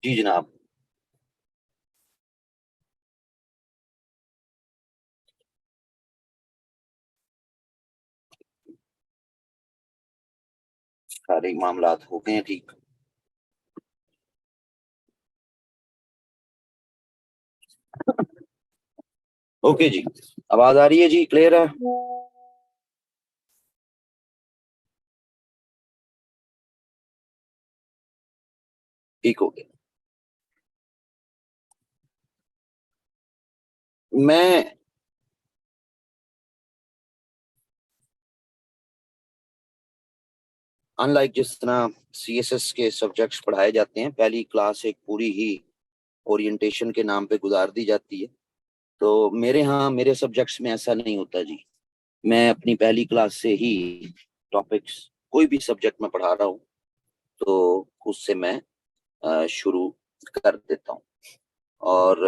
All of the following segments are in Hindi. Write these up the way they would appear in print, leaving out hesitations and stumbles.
जी जनाब। सारे मामलात हो गए हैं ठीक। ओके जी। आवाज आ रही है जी, क्लियर है। ठीक हो गया। मैं अनलाइक जिस तरह सीएसएस के सब्जेक्ट्स पढ़ाए जाते हैं, पहली क्लास एक पूरी ही ओरिएंटेशन के नाम पे गुजार दी जाती है। तो मेरे यहाँ मेरे सब्जेक्ट्स में ऐसा नहीं होता जी। मैं अपनी पहली क्लास से ही टॉपिक्स, कोई भी सब्जेक्ट में पढ़ा रहा हूँ तो उससे मैं शुरू कर देता हूँ। और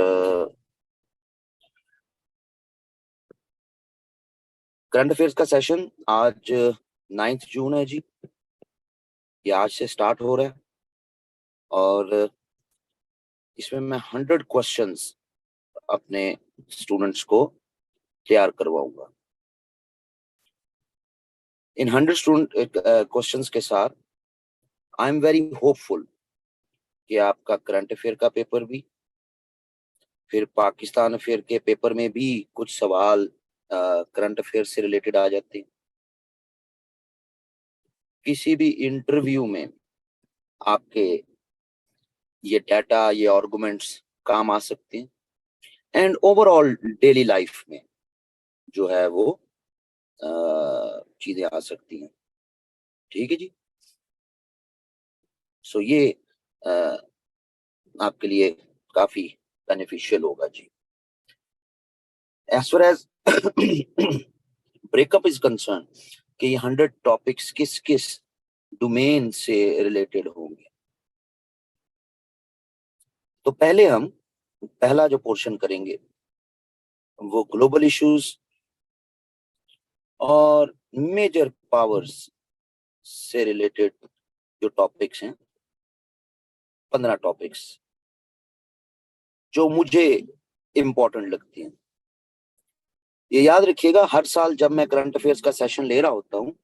करंट अफेयर्स का सेशन आज 9 जून है जी। ये आज से स्टार्ट हो रहा है और इसमें मैं 100 क्वेश्चंस अपने स्टूडेंट्स को तैयार करवाऊंगा। इन 100 क्वेश्चंस के साथ आई एम वेरी होपफुल कि आपका करंट अफेयर का पेपर भी, फिर पाकिस्तान अफेयर के पेपर में भी कुछ सवाल करंट अफेयर से रिलेटेड आ जाते हैं। किसी भी इंटरव्यू में आपके ये डाटा, ये आर्गुमेंट्स काम आ सकते हैं। एंड ओवरऑल डेली लाइफ में जो है वो चीजें आ सकती हैं। ठीक है जी। सो ये अ, आपके लिए काफी बेनिफिशियल होगा जी। As far as breakup is concern कि ये 100 टॉपिक्स किस किस डोमेन से रिलेटेड होंगे। तो पहले हम पहला जो पोर्शन करेंगे वो ग्लोबल इश्यूज और मेजर पावर्स से रिलेटेड जो टॉपिक्स हैं, 15 टॉपिक्स जो मुझे इंपॉर्टेंट लगती हैं। ये याद रखिएगा, हर साल जब मैं करंट अफेयर्स का सेशन ले रहा होता हूँ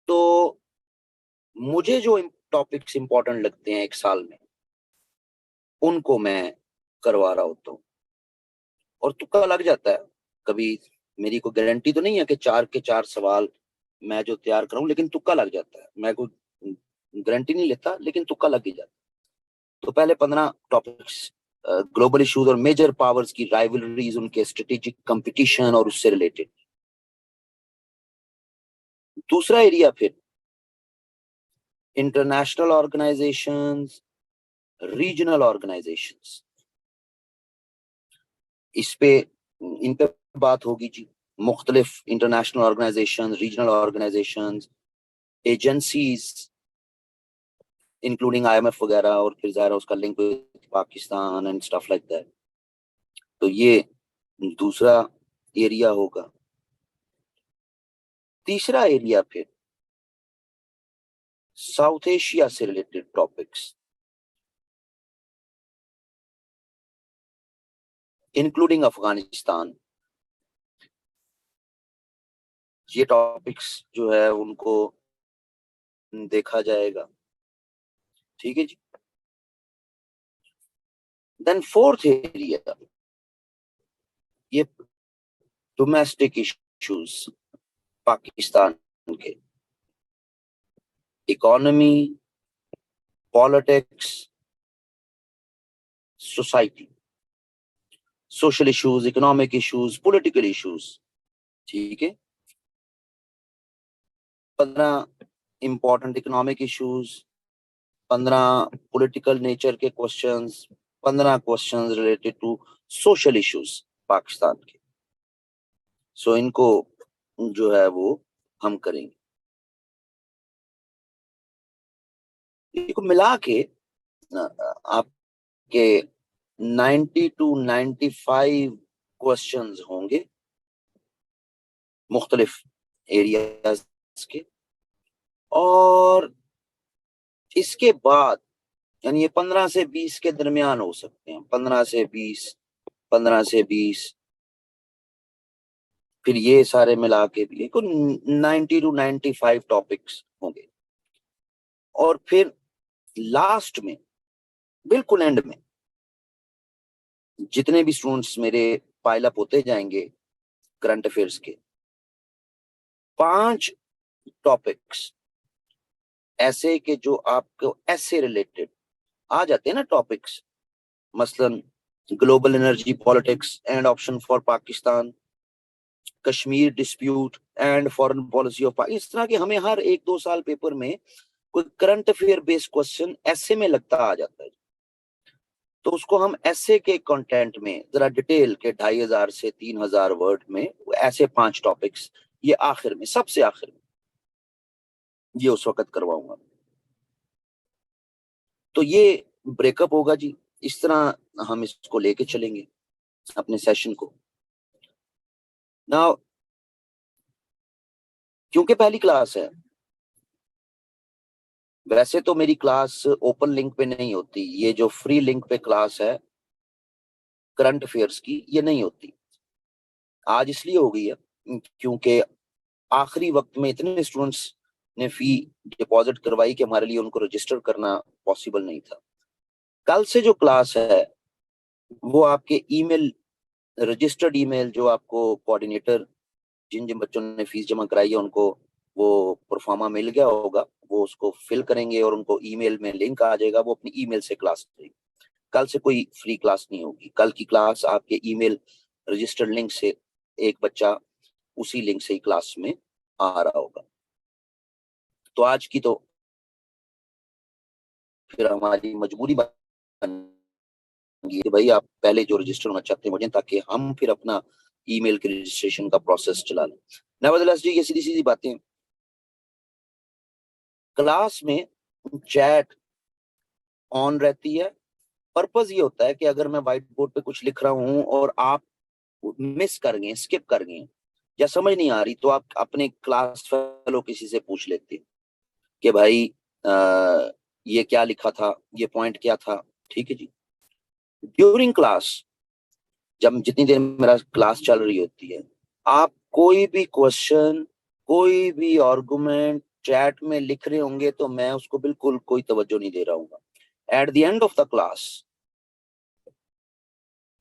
तो मुझे जो टॉपिक्स इंपॉर्टेंट लगते हैं एक साल में, उनको मैं करवा रहा होता हूँ। और तुक्का लग जाता है कभी। मेरी कोई गारंटी तो नहीं है कि 4 के 4 सवाल मैं जो तैयार करूं, लेकिन तुक्का लग जाता है। मैं कोई गारंटी नहीं लेता, लेकिन तुक्का लग ही जाता है। तो पहले 15 टॉपिक्स, ग्लोबल इश्यूज और मेजर पावर्स की राइवलरीज, उनके स्ट्रेटेजिक कंपटीशन और उससे रिलेटेड। दूसरा एरिया फिर इंटरनेशनल ऑर्गेनाइजेशंस, रीजनल ऑर्गेनाइजेशंस, इस पे इन पे बात होगी जी। मुख्तलिफ international organization, regional organization, agencies including IMF वगैरह, और फिर ज़ाहिर है उसका link Pakistan and stuff like that. तो ये दूसरा एरिया होगा। तीसरा एरिया फिर साउथ एशिया से रिलेटेड टॉपिक्स, इंक्लूडिंग अफगानिस्तान। ये टॉपिक्स जो है उनको देखा जाएगा। ठीक है जी। देन फोर्थ एरिया, ये डोमेस्टिक इश्यूज पाकिस्तान के, economy, politics, society, social issues, economic issues, political issues. ठीक है। 15 important economic issues, 15 political nature के questions, 15 questions related to social issues Pakistan के। सो इनको जो है वो हम करेंगे। इनको मिला के आपके 90 to 95 क्वेश्चंस होंगे मुख्तलिफ एरियाज के। और इसके बाद यानी ये 15 से 20 के दरमियान हो सकते हैं, 15 से 20, 15 से 20, फिर ये सारे मिला के भी कुल 90 टू 95 टॉपिक्स होंगे। और फिर लास्ट में, बिल्कुल एंड में, जितने भी स्टूडेंट्स मेरे पाइल अप होते जाएंगे करंट अफेयर्स के, 5 टॉपिक्स ऐसे के जो आपको ऐसे रिलेटेड आ जाते हैं ना टॉपिक्स, मसलन global energy politics and option for Pakistan, Kashmir dispute and foreign policy of Pakistan, इस तरह के हमें हर 1-2 साल पेपर में कोई करंट अफेयर बेस्ड क्वेश्चन ऐसे में लगता आ जाता है। तो उसको हम ऐसे के कंटेंट में जरा डिटेल के 2500 से 3000 वर्ड में ऐसे 5 टॉपिक्स, ये आखिर में, सबसे आखिर में, ये उस वक्त करवाऊंगा। तो ये ब्रेकअप होगा जी, इस तरह हम इसको लेके चलेंगे अपने सेशन को। नाउ क्योंकि पहली क्लास है, वैसे तो मेरी क्लास ओपन लिंक पे नहीं होती, ये जो फ्री लिंक पे क्लास है करंट अफेयर्स की, ये नहीं होती। आज इसलिए हो गई है क्योंकि आखिरी वक्त में इतने स्टूडेंट्स ने फी डिपॉजिट करवाई कि हमारे लिए उनको रजिस्टर करना पॉसिबल नहीं था। कल से जो क्लास है वो आपके ईमेल, रजिस्टर्ड ईमेल, जो आपको कोऑर्डिनेटर, जिन जिन बच्चों ने फीस जमा कराई है उनको वो प्रोफार्मा मिल गया होगा, वो उसको फिल करेंगे और उनको ईमेल में लिंक आ जाएगा, वो अपनी ईमेल से क्लास करेंगे। कल से कोई फ्री क्लास नहीं होगी, कल की क्लास आपके ईमेल रजिस्टर्ड लिंक से एक बच्चा उसी लिंक से ही क्लास में आ रहा होगा। तो आज की तो फिर हमारी मजबूरी बन गई कि भाई आप पहले जो रजिस्टर होना चाहते हैं मुझे, ताकि हम फिर अपना ईमेल के रजिस्ट्रेशन का प्रोसेस चला लें। नेवरदलेस जी, ये सीधी सीधी बातें। क्लास में चैट ऑन रहती है। पर्पस ये होता है कि अगर मैं व्हाइट बोर्ड पे कुछ लिख रहा हूं और आप मिस कर गए, स्किप कर गए या समझ नहीं आ रही, तो आप अपने क्लास फेलो किसी से पूछ लेते हैं कि भाई ये क्या लिखा था, ये पॉइंट क्या था। ठीक है जी। ड्यूरिंग क्लास, जब जितनी देर मेरा क्लास चल रही होती है, आप कोई भी क्वेश्चन, कोई भी आर्गुमेंट चैट में लिख रहे होंगे तो मैं उसको बिल्कुल कोई तवज्जो नहीं दे रहा हूँ। At the end of the class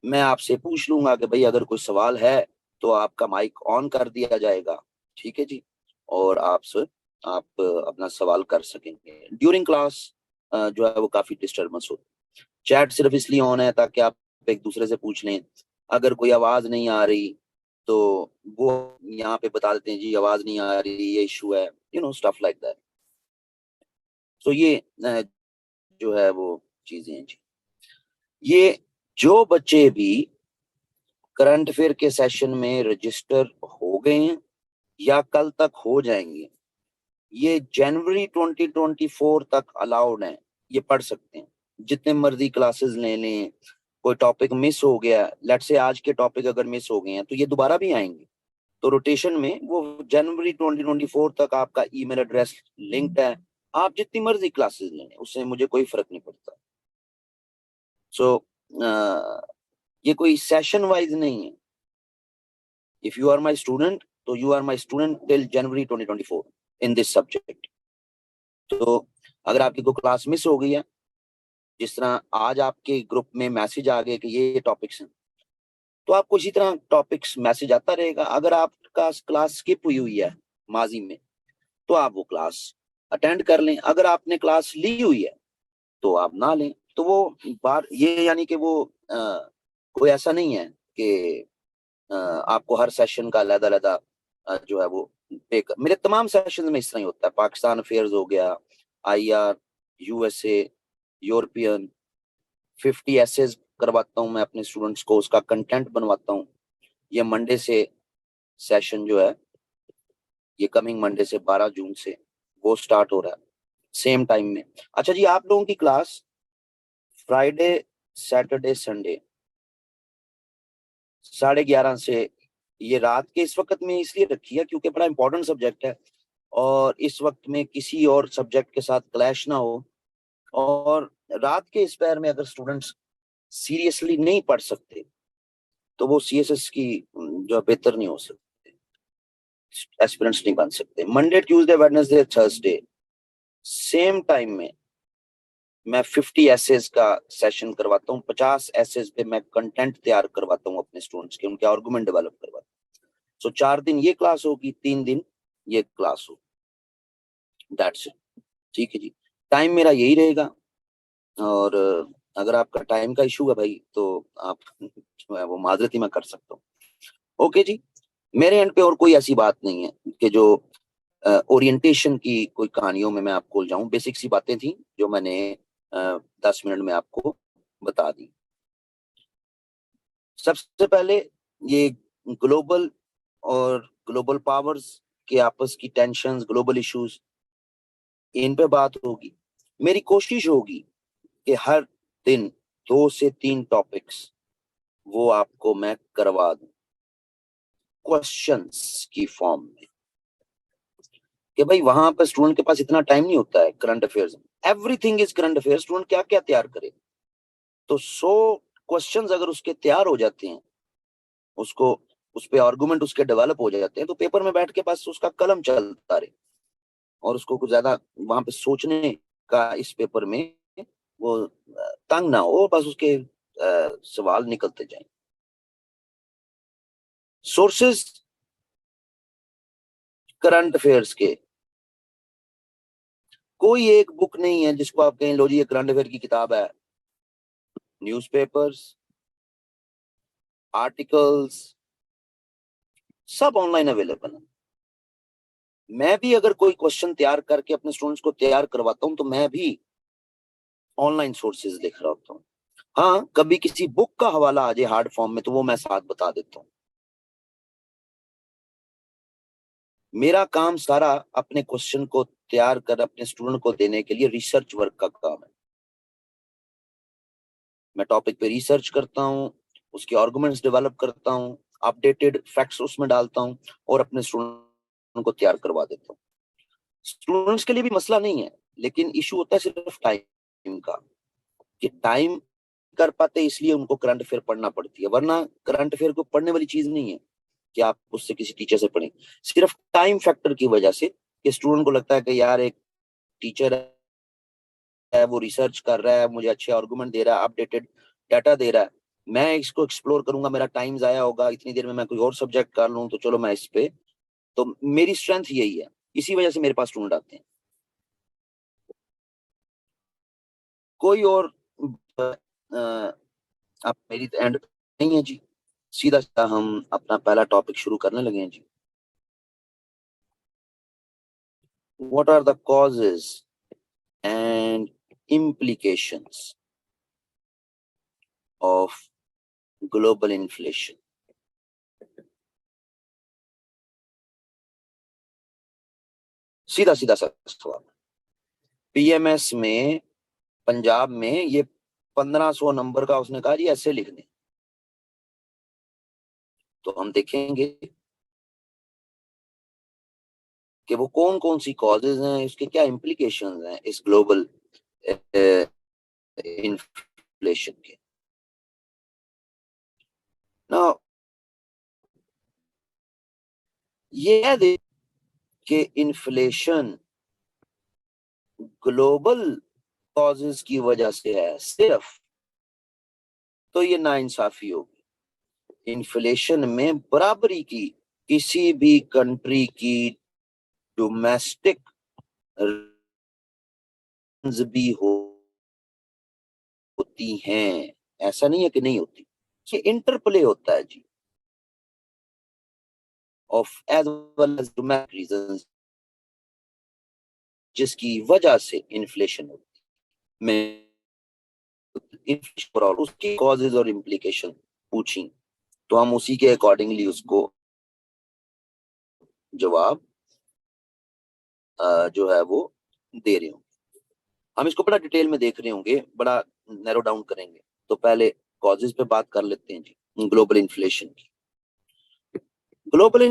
मैं आपसे पूछ लूंगा कि भाई अगर कोई सवाल है तो आपका माइक ऑन कर दिया जाएगा। ठीक है जी। और आप अपना सवाल कर सकेंगे। ड्यूरिंग क्लास जो है वो काफी डिस्टर्बेंस होती है। चैट सिर्फ इसलिए ऑन है ताकि आप एक दूसरे से पूछ लें। अगर कोई आवाज नहीं आ रही तो वो यहाँ पे बता देते हैं जी आवाज नहीं आ रही, ये इशू है, स्टफ लाइक दैट। तो ये जो है वो चीजें हैं जी। ये जो बच्चे भी करंट अफेयर के सेशन में रजिस्टर हो गए हैं या कल तक हो जाएंगे, ये जनवरी 2024 तक अलाउड है, ये पढ़ सकते हैं, जितने मर्जी क्लासेस ले लें। कोई टॉपिक मिस हो गया, लेट से आज के टॉपिक अगर मिस हो गए हैं तो ये दोबारा भी आएंगे। तो रोटेशन में वो जनवरी 2024 तक आपका ईमेल एड्रेस लिंक्ड है, आप जितनी मर्जी क्लासेस ले लें, उससे मुझे कोई फर्क नहीं पड़ता। सो ये कोई सेशन वाइज नहीं है। If you are my student तो you are my student till January 2024 in this subject. तो अगर आपकी कोई क्लास मिस हो गई है, जिस तरह आज आपके ग्रुप में मैसेज आ गए कि ये टॉपिक्स हैं, तो आपको इसी तरह टॉपिक्स मैसेज आता रहेगा। अगर आपका क्लास स्किप हुई हुई है माजी में तो आप वो क्लास अटेंड कर लें। अगर आपने क्लास ली हुई है तो आप ना लें। तो वो बार ये यानी कि वो कोई ऐसा नहीं है कि आपको हर सेशन का अलग-अलग जो है वो पे मेरे तमाम सेशन में इस तरह ही होता है। पाकिस्तान अफेयर्स हो गया, आईआर, यूएसए, यूरोपियन, 50 एसेज करवाता हूँ मैं अपने स्टूडेंट्स को, उसका कंटेंट बनवाता हूँ। ये मंडे से सेशन जो है, ये कमिंग मंडे से 12 जून से वो स्टार्ट हो रहा है सेम टाइम में। अच्छा जी, आप लोगों की क्लास फ्राइडे, सैटरडे, संडे 11:30 से, ये रात के इस वक्त में इसलिए रखी है क्योंकि बड़ा इंपॉर्टेंट सब्जेक्ट है और इस वक्त में किसी और सब्जेक्ट के साथ क्लैश ना हो। और रात के स्पेयर में अगर स्टूडेंट्स सीरियसली नहीं पढ़ सकते तो वो सीएसएस की जो बेहतर नहीं हो सकते, एस्पिरेंट्स नहीं बन सकते। Monday Tuesday Wednesday Thursday same time में मैं 50 एसेज का सेशन करवाता हूँ। 50 एसेज पे मैं कंटेंट तैयार करवाता हूँ अपने स्टूडेंट्स के, उनके आर्गुमेंट डेवलप करवाता हूँ। सो 4 दिन ये क्लास होगी, 3 दिन ये क्लास होगी, दैट्स इट। ठीक है जी, टाइम मेरा यही रहेगा। और अगर आपका टाइम का इशू है भाई तो आप जो है वो माजरत ही मैं कर सकता हूँ। ओके जी, मेरे एंड पे और कोई ऐसी बात नहीं है कि जो ओरिएंटेशन की कोई कहानियों में मैं आपको जाऊं। बेसिक सी बातें थी जो मैंने 10 मिनट में आपको बता दी। सबसे पहले ये ग्लोबल और ग्लोबल पावर्स के आपस की टेंशंस, ग्लोबल इश्यूज, इन पे बात होगी। मेरी कोशिश होगी कि हर दिन 2 से 3 टॉपिक्स वो आपको मैं करवा दूं क्वेश्चंस की फॉर्म में, कि भाई वहां पर स्टूडेंट के पास इतना टाइम नहीं होता है करंट अफेयर्स में। Everything is current affairs, student क्या क्या तैयार करे। तो 100 क्वेश्चंस अगर उसके तैयार हो जाते हैं, उसको उस पे आर्गुमेंट उसके डेवलप हो जाते हैं, तो पेपर में बैठ के बस उसका कलम चलता रहे और उसको कुछ ज्यादा वहां पे सोचने का इस पेपर में वो तंग ना हो, बस उसके सवाल निकलते जाएं। सोर्सेस करंट अफेयर्स के कोई एक बुक नहीं है जिसको आप कहें लो जी ये करंट अफेयर की किताब है। न्यूज़पेपर्स, आर्टिकल्स सब ऑनलाइन अवेलेबल है। मैं भी अगर कोई क्वेश्चन तैयार करके अपने स्टूडेंट्स को तैयार करवाता हूं तो मैं भी ऑनलाइन सोर्सेज लिख रहा होता हूँ। हाँ, कभी किसी बुक का हवाला आ जाए हार्ड फॉर्म में तो वो मैं साथ बता देता हूँ। मेरा काम सारा अपने क्वेश्चन को तैयार कर अपने स्टूडेंट को देने के लिए रिसर्च वर्क का काम है। मैं टॉपिक पे रिसर्च करता हूँ, उसके आर्गुमेंट्स डेवलप करता हूँ, अपडेटेड फैक्ट्स उसमें डालता हूँ और अपने स्टूडेंट को तैयार करवा देता हूँ। स्टूडेंट्स के लिए भी मसला नहीं है, लेकिन इशू होता है सिर्फ टाइम का, कि टाइम कर पाते इसलिए उनको करंट अफेयर पढ़ना पड़ती है, वरना करंट अफेयर को पढ़ने वाली चीज नहीं है कि आप उससे किसी टीचर से पढ़ें। सिर्फ टाइम फैक्टर की वजह से कि स्टूडेंट को लगता है कि यार एक टीचर है, वो रिसर्च कर रहा है, मुझे अच्छे आर्गुमेंट दे रहा है, अपडेटेड डाटा दे रहा है, मैं इसको एक्सप्लोर करूंगा, मेरा टाइम जाया होगा, इतनी देर में मैं कोई और सब्जेक्ट कर लूं, तो चलो मैं इस पे। तो मेरी स्ट्रेंथ यही है, इसी वजह से मेरे पास स्टूडेंट आते हैं। कोई और आप मेरी एंड नहीं है जी, सीधा सीधा हम अपना पहला टॉपिक शुरू करने लगे हैं जी। What are the causes and implications of global inflation? सीधा सीधा सा सवाल। पीएमएस में पंजाब में ये 1500 नंबर का उसने कहा जी ऐसे लिखने, तो हम देखेंगे कि वो कौन कौन सी कॉजेज हैं, इसके क्या इम्प्लीकेशंस हैं इस ग्लोबल इन्फ्लेशन के ना। ये देख कि इन्फ्लेशन ग्लोबल कॉजेज की वजह से है सिर्फ, तो ये नाइंसाफी होगी। इन्फ्लेशन में बराबरी की किसी भी कंट्री की डोमेस्टिक भी होती हैं, ऐसा नहीं है कि नहीं होती। ये इंटरप्ले होता है जी of as well as domestic reasons, जिसकी वजह से इन्फ्लेशन होती है। मैं इन्फ्लेशन और उसकी कॉजेज और इम्प्लीकेशन पूछी तो हम उसी के अकॉर्डिंगली उसको जवाब जो है वो दे रहे होंगे। हम इसको बड़ा डिटेल में देख रहे होंगे, बड़ा नैरो डाउन करेंगे। तो पहले कॉजेज पे बात कर लेते हैं जी, ग्लोबल इन्फ्लेशन की। ग्लोबल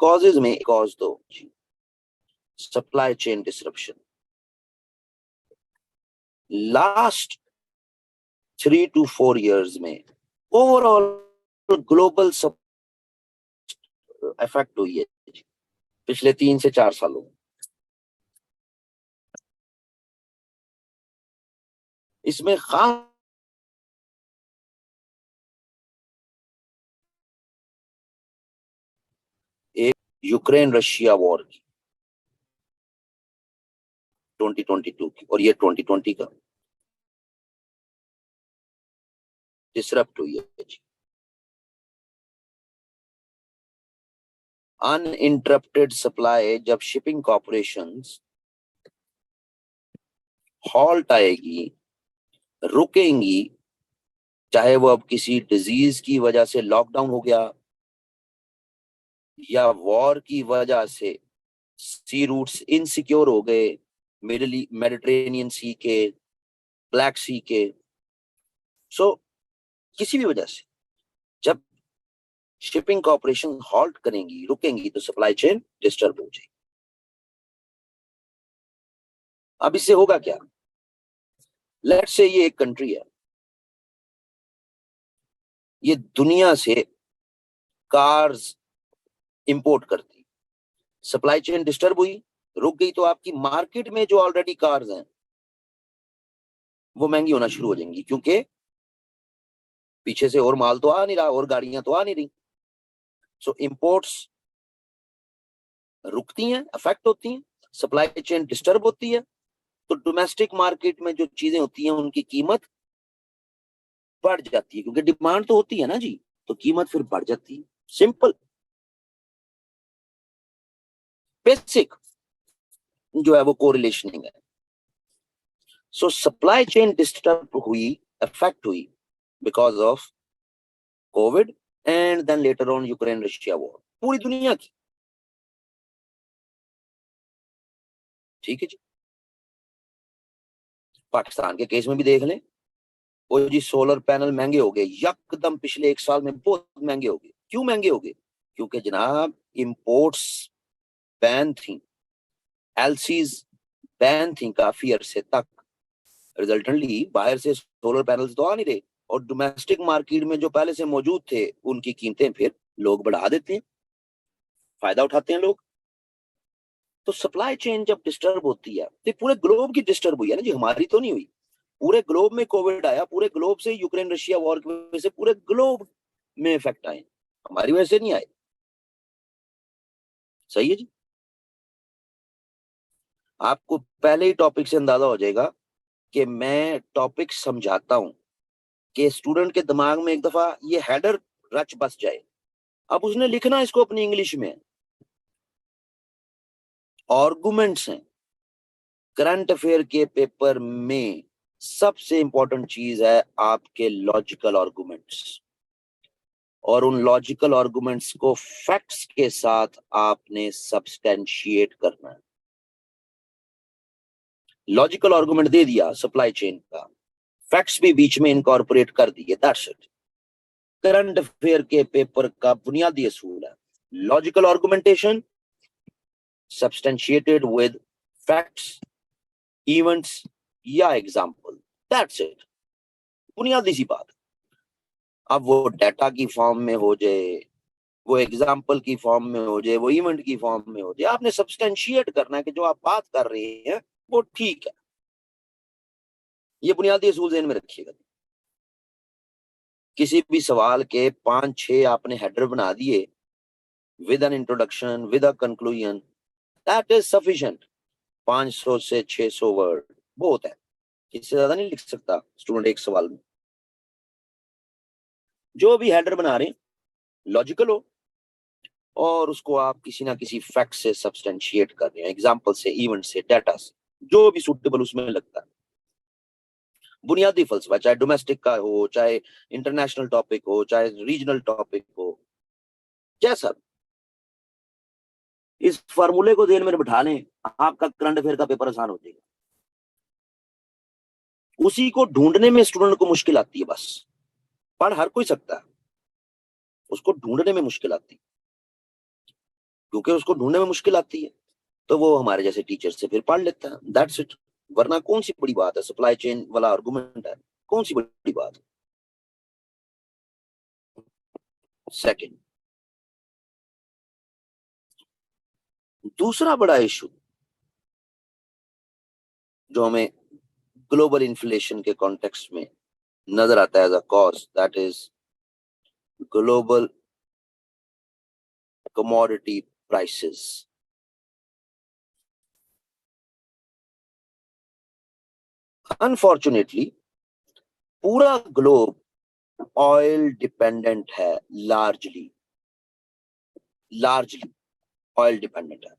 कॉजेज में कॉज दो, supply chain disruption. Last 3 to 4 years में ओवरऑल ग्लोबल सब इफेक्ट हुई है पिछले 3 से 4 सालों में। इसमें खास एक यूक्रेन रशिया वॉर की 2022 की, और ये 2020 का डिसरप्ट हुई है जी। अनइंटरप्टेड सप्लाई, जब शिपिंग कॉर्पोरेशंस हॉल्ट आएगी, रुकेंगी, चाहे वो अब किसी डिजीज की वजह से लॉकडाउन हो गया या वॉर की वजह से सी रूट्स इनसिक्योर हो गए, मेडिटेरेनियन सी के, ब्लैक सी के, सो किसी भी वजह से जब शिपिंग कॉर्पोरेशन हॉल्ट करेंगी, रुकेंगी, तो सप्लाई चेन डिस्टर्ब हो जाएगी। अब इससे होगा क्या? लेट्स से ये एक कंट्री है, ये दुनिया से कार्स इंपोर्ट करती, सप्लाई चेन डिस्टर्ब हुई, रुक गई, तो आपकी मार्केट में जो ऑलरेडी कार्स हैं वो महंगी होना शुरू हो जाएंगी, क्योंकि पीछे से और माल तो आ नहीं रहा, और गाड़ियां तो आ नहीं रही। सो इंपोर्ट्स रुकती हैं, अफेक्ट होती हैं, सप्लाई चेन डिस्टर्ब होती है, तो डोमेस्टिक मार्केट में जो चीजें होती हैं उनकी कीमत बढ़ जाती है, क्योंकि डिमांड तो होती है ना जी, तो कीमत फिर बढ़ जाती है। सिंपल बेसिक जो है वो कोरिलेशनिंग है। सो सप्लाई चेन डिस्टर्ब हुई, अफेक्ट हुई because of COVID and then later on Ukraine Russia war, पूरी दुनिया की। ठीक है जी। पाकिस्तान के केस में भी देख लें, वो जी सोलर पैनल महंगे हो गए यकदम, पिछले 1 साल में बहुत महंगे हो गए। क्यों महंगे हो गए? क्योंकि जनाब इंपोर्ट्स बैन थी, एलसीज बैन थी काफी अरसे तक, रिजल्टेंटली बाहर से सोलर पैनल्स तो आ नहीं रहे, और डोमेस्टिक मार्केट में जो पहले से मौजूद थे उनकी कीमतें फिर लोग बढ़ा देते हैं, फायदा उठाते हैं लोग। तो सप्लाई चेन जब डिस्टर्ब होती है, तो पूरे ग्लोब की डिस्टर्ब हुई है ना जी, हमारी तो नहीं हुई। पूरे ग्लोब में कोविड आया, पूरे ग्लोब से यूक्रेन रशिया वॉर की वजह से पूरे ग्लोब में इफेक्ट आए, हमारी वजह से नहीं आए। सही है जी। आपको पहले ही टॉपिक से अंदाजा हो जाएगा कि मैं टॉपिक समझाता हूं कि स्टूडेंट के दिमाग में एक दफा ये हेडर रच बस जाए। अब उसने लिखना इसको अपनी इंग्लिश में, आर्गुमेंट्स हैं करंट अफेयर के पेपर में। सबसे इंपॉर्टेंट चीज है आपके लॉजिकल आर्गुमेंट्स, और उन लॉजिकल आर्गुमेंट्स को फैक्ट्स के साथ आपने सब्सटेंशिएट करना है। लॉजिकल आर्गुमेंट दे दिया सप्लाई चेन का, फैक्ट्स भी बीच में इनकॉर्पोरेट कर दिए, दैट्स इट। करंट अफेयर के पेपर का बुनियादी असूल है logical argumentation substantiated with facts, events या एग्जाम्पल, दैट्स इट, बुनियादी सी बात। अब वो डाटा की फॉर्म में हो जाए, वो एग्जाम्पल की फॉर्म में हो जाए, वो इवेंट की फॉर्म में हो जाए, आपने सब्सटेंशिएट करना है कि जो आप बात कर रहे हैं वो ठीक है। ये बुनियादी असूल ज़हन में रखिएगा। किसी भी सवाल के 5-6 आपने हेडर बना दिए with an introduction, with a conclusion, that is sufficient. 500 से 600 वर्ड बहुत है, इससे ज्यादा नहीं लिख सकता स्टूडेंट एक सवाल में। जो भी हेडर बना रहे हैं लॉजिकल हो, और उसको आप किसी ना किसी फैक्ट से सब्सटेंशिएट कर रहे हैं, एग्जाम्पल से, इवेंट से, डाटा से, जो भी सुटेबल उसमें लगता है। बुनियादी फलसफा, चाहे डोमेस्टिक का हो, चाहे इंटरनेशनल टॉपिक हो, चाहे रीजनल टॉपिक हो, जैसा इस फार्मूले को ध्यान में बिठा लें, आपका करंट अफेयर का पेपर आसान हो जाएगा। उसी को ढूंढने में स्टूडेंट को मुश्किल आती है, बस पढ़ हर कोई सकता है, उसको ढूंढने में मुश्किल आती है। क्योंकि उसको ढूंढने में मुश्किल आती है, तो वो हमारे जैसे टीचर से फिर पढ़ लेता है, दैट्स इट। वरना कौन सी बड़ी बात है, सप्लाई चेन वाला आर्गुमेंट है, कौन सी बड़ी बात है। सेकंड, दूसरा बड़ा इशू जो हमें ग्लोबल इन्फ्लेशन के कॉन्टेक्स्ट में नजर आता है as a cause, that is global commodity prices. Unfortunately पूरा ग्लोब ऑयल डिपेंडेंट है, लार्जली लार्जली ऑयल डिपेंडेंट है।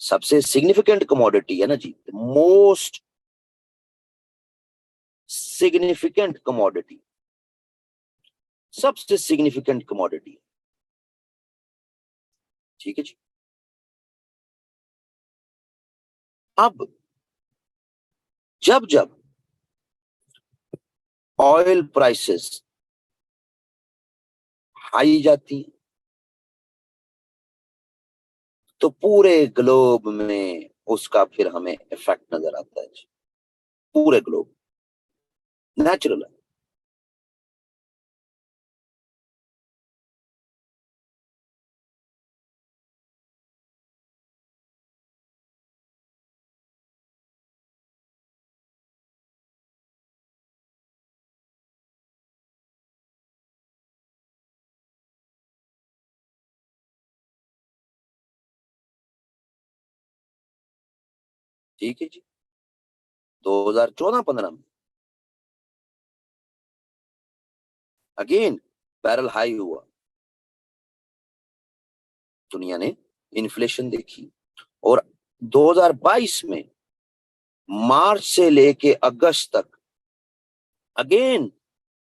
सबसे सिग्निफिकेंट कमोडिटी है ना जी, मोस्ट सिग्निफिकेंट कमोडिटी, सबसे सिग्निफिकेंट कमोडिटी। ठीक है जी। अब जब जब ऑयल प्राइसेस हाई जाती हैं तो पूरे ग्लोब में उसका फिर हमें इफेक्ट नजर आता है जी। पूरे ग्लोब, नेचुरल है। ठीक है जी। 2014-15 में अगेन बैरल हाई हुआ, दुनिया ने इन्फ्लेशन देखी, और 2022 में मार्च से लेके अगस्त तक अगेन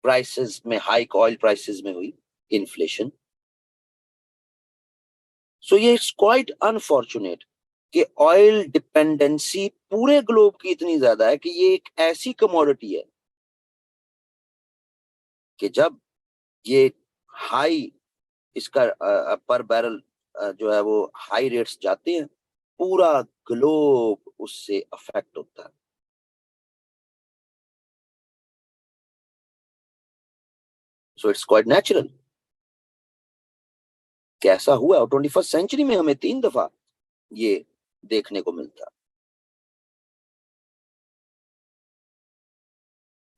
प्राइसेस में हाइक, ऑयल प्राइसेस में हुई इन्फ्लेशन। सो ये इट्स क्वाइट अनफॉर्चुनेट कि ऑयल डिपेंडेंसी पूरे ग्लोब की इतनी ज्यादा है कि ये एक ऐसी कमोडिटी है कि जब ये हाई, इसका पर बैरल जो है वो हाई रेट्स जाते हैं, पूरा ग्लोब उससे अफेक्ट होता है। So it's quite natural. कैसा हुआ, और 21st सेंचुरी में हमें 3 दफा ये देखने को मिलता।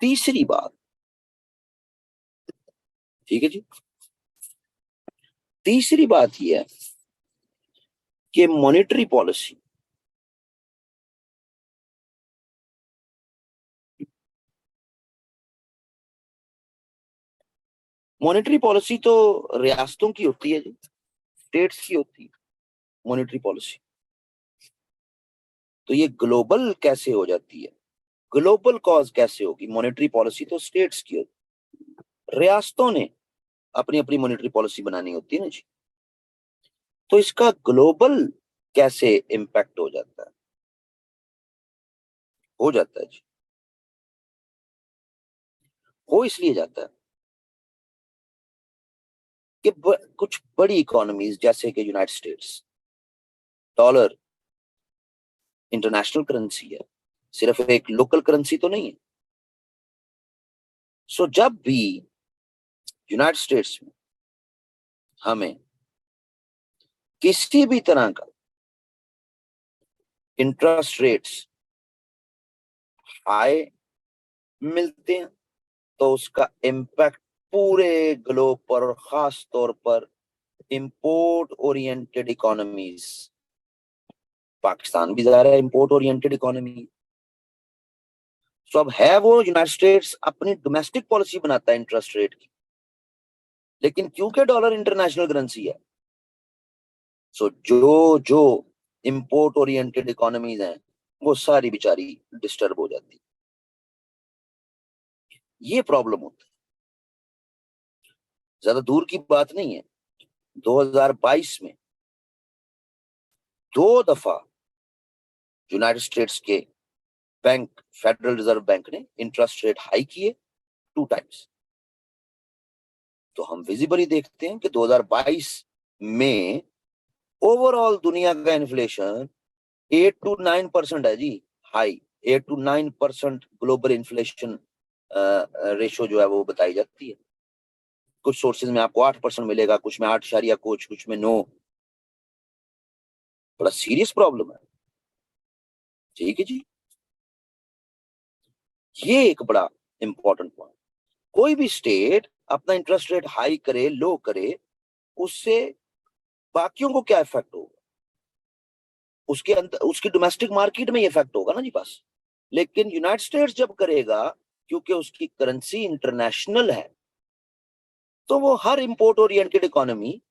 तीसरी बात, ठीक है जी, तीसरी बात यह है कि मॉनेटरी पॉलिसी, मॉनेटरी पॉलिसी तो रियासतों की होती है जी, स्टेट्स की होती है मॉनेटरी पॉलिसी। तो ये ग्लोबल कैसे हो जाती है, ग्लोबल कॉज कैसे होगी, मॉनेटरी पॉलिसी तो स्टेट्स की होती है, रियासतों ने अपनी अपनी मॉनेटरी पॉलिसी बनानी होती है ना जी। तो इसका ग्लोबल कैसे इम्पैक्ट हो जाता है जी, हो इसलिए जाता है कि कुछ बड़ी इकोनॉमीज जैसे कि United states, dollar international currency है, सिर्फ एक लोकल करेंसी तो नहीं है। सो जब भी यूनाइटेड स्टेट्स में हमें किसी भी तरह का इंटरेस्ट रेट्स हाई मिलते हैं तो उसका इम्पैक्ट पूरे ग्लोब पर, और खास तौर पर इंपोर्ट ओरिएंटेड इकोनॉमीज, पाकिस्तान भी ज़ाहिर है इंपोर्ट ओरिएंटेड इकोनॉमी। सो अब है वो, यूनाइटेड स्टेट्स अपनी डोमेस्टिक पॉलिसी बनाता है इंटरेस्ट रेट की, लेकिन क्योंकि डॉलर इंटरनेशनल करेंसी है, सो जो जो इंपोर्ट ओरिएंटेड इकोनॉमीज हैं वो सारी बेचारी डिस्टर्ब हो जाती। ये प्रॉब्लम होता है, ज्यादा दूर की बात नहीं है। 2022 में 2 दफा यूनाइटेड स्टेट्स के बैंक, फेडरल रिजर्व बैंक ने इंटरेस्ट रेट हाई किए, 2 टाइम्स। तो हम विजिबली देखते हैं कि 2022 में ओवरऑल दुनिया का इन्फ्लेशन 8 to 9% है जी, high 8 to 9% global inflation ratio जो है वो बताई जाती है। कुछ सोर्सेज में आपको 8% मिलेगा, कुछ में 8 या कुछ में 9। बड़ा सीरियस प्रॉब्लम है। ठीक है जी, ये एक बड़ा इंपॉर्टेंट पॉइंट। कोई भी स्टेट अपना इंटरेस्ट रेट हाई करे, लो करे, उससे बाकियों को क्या इफेक्ट होगा? उसके अंदर, उसकी डोमेस्टिक मार्केट में इफेक्ट होगा ना जी बस। लेकिन यूनाइटेड स्टेट्स जब करेगा, क्योंकि उसकी करेंसी इंटरनेशनल है, तो वो हर इंपोर्ट ओरिएंटेड इकोनॉमी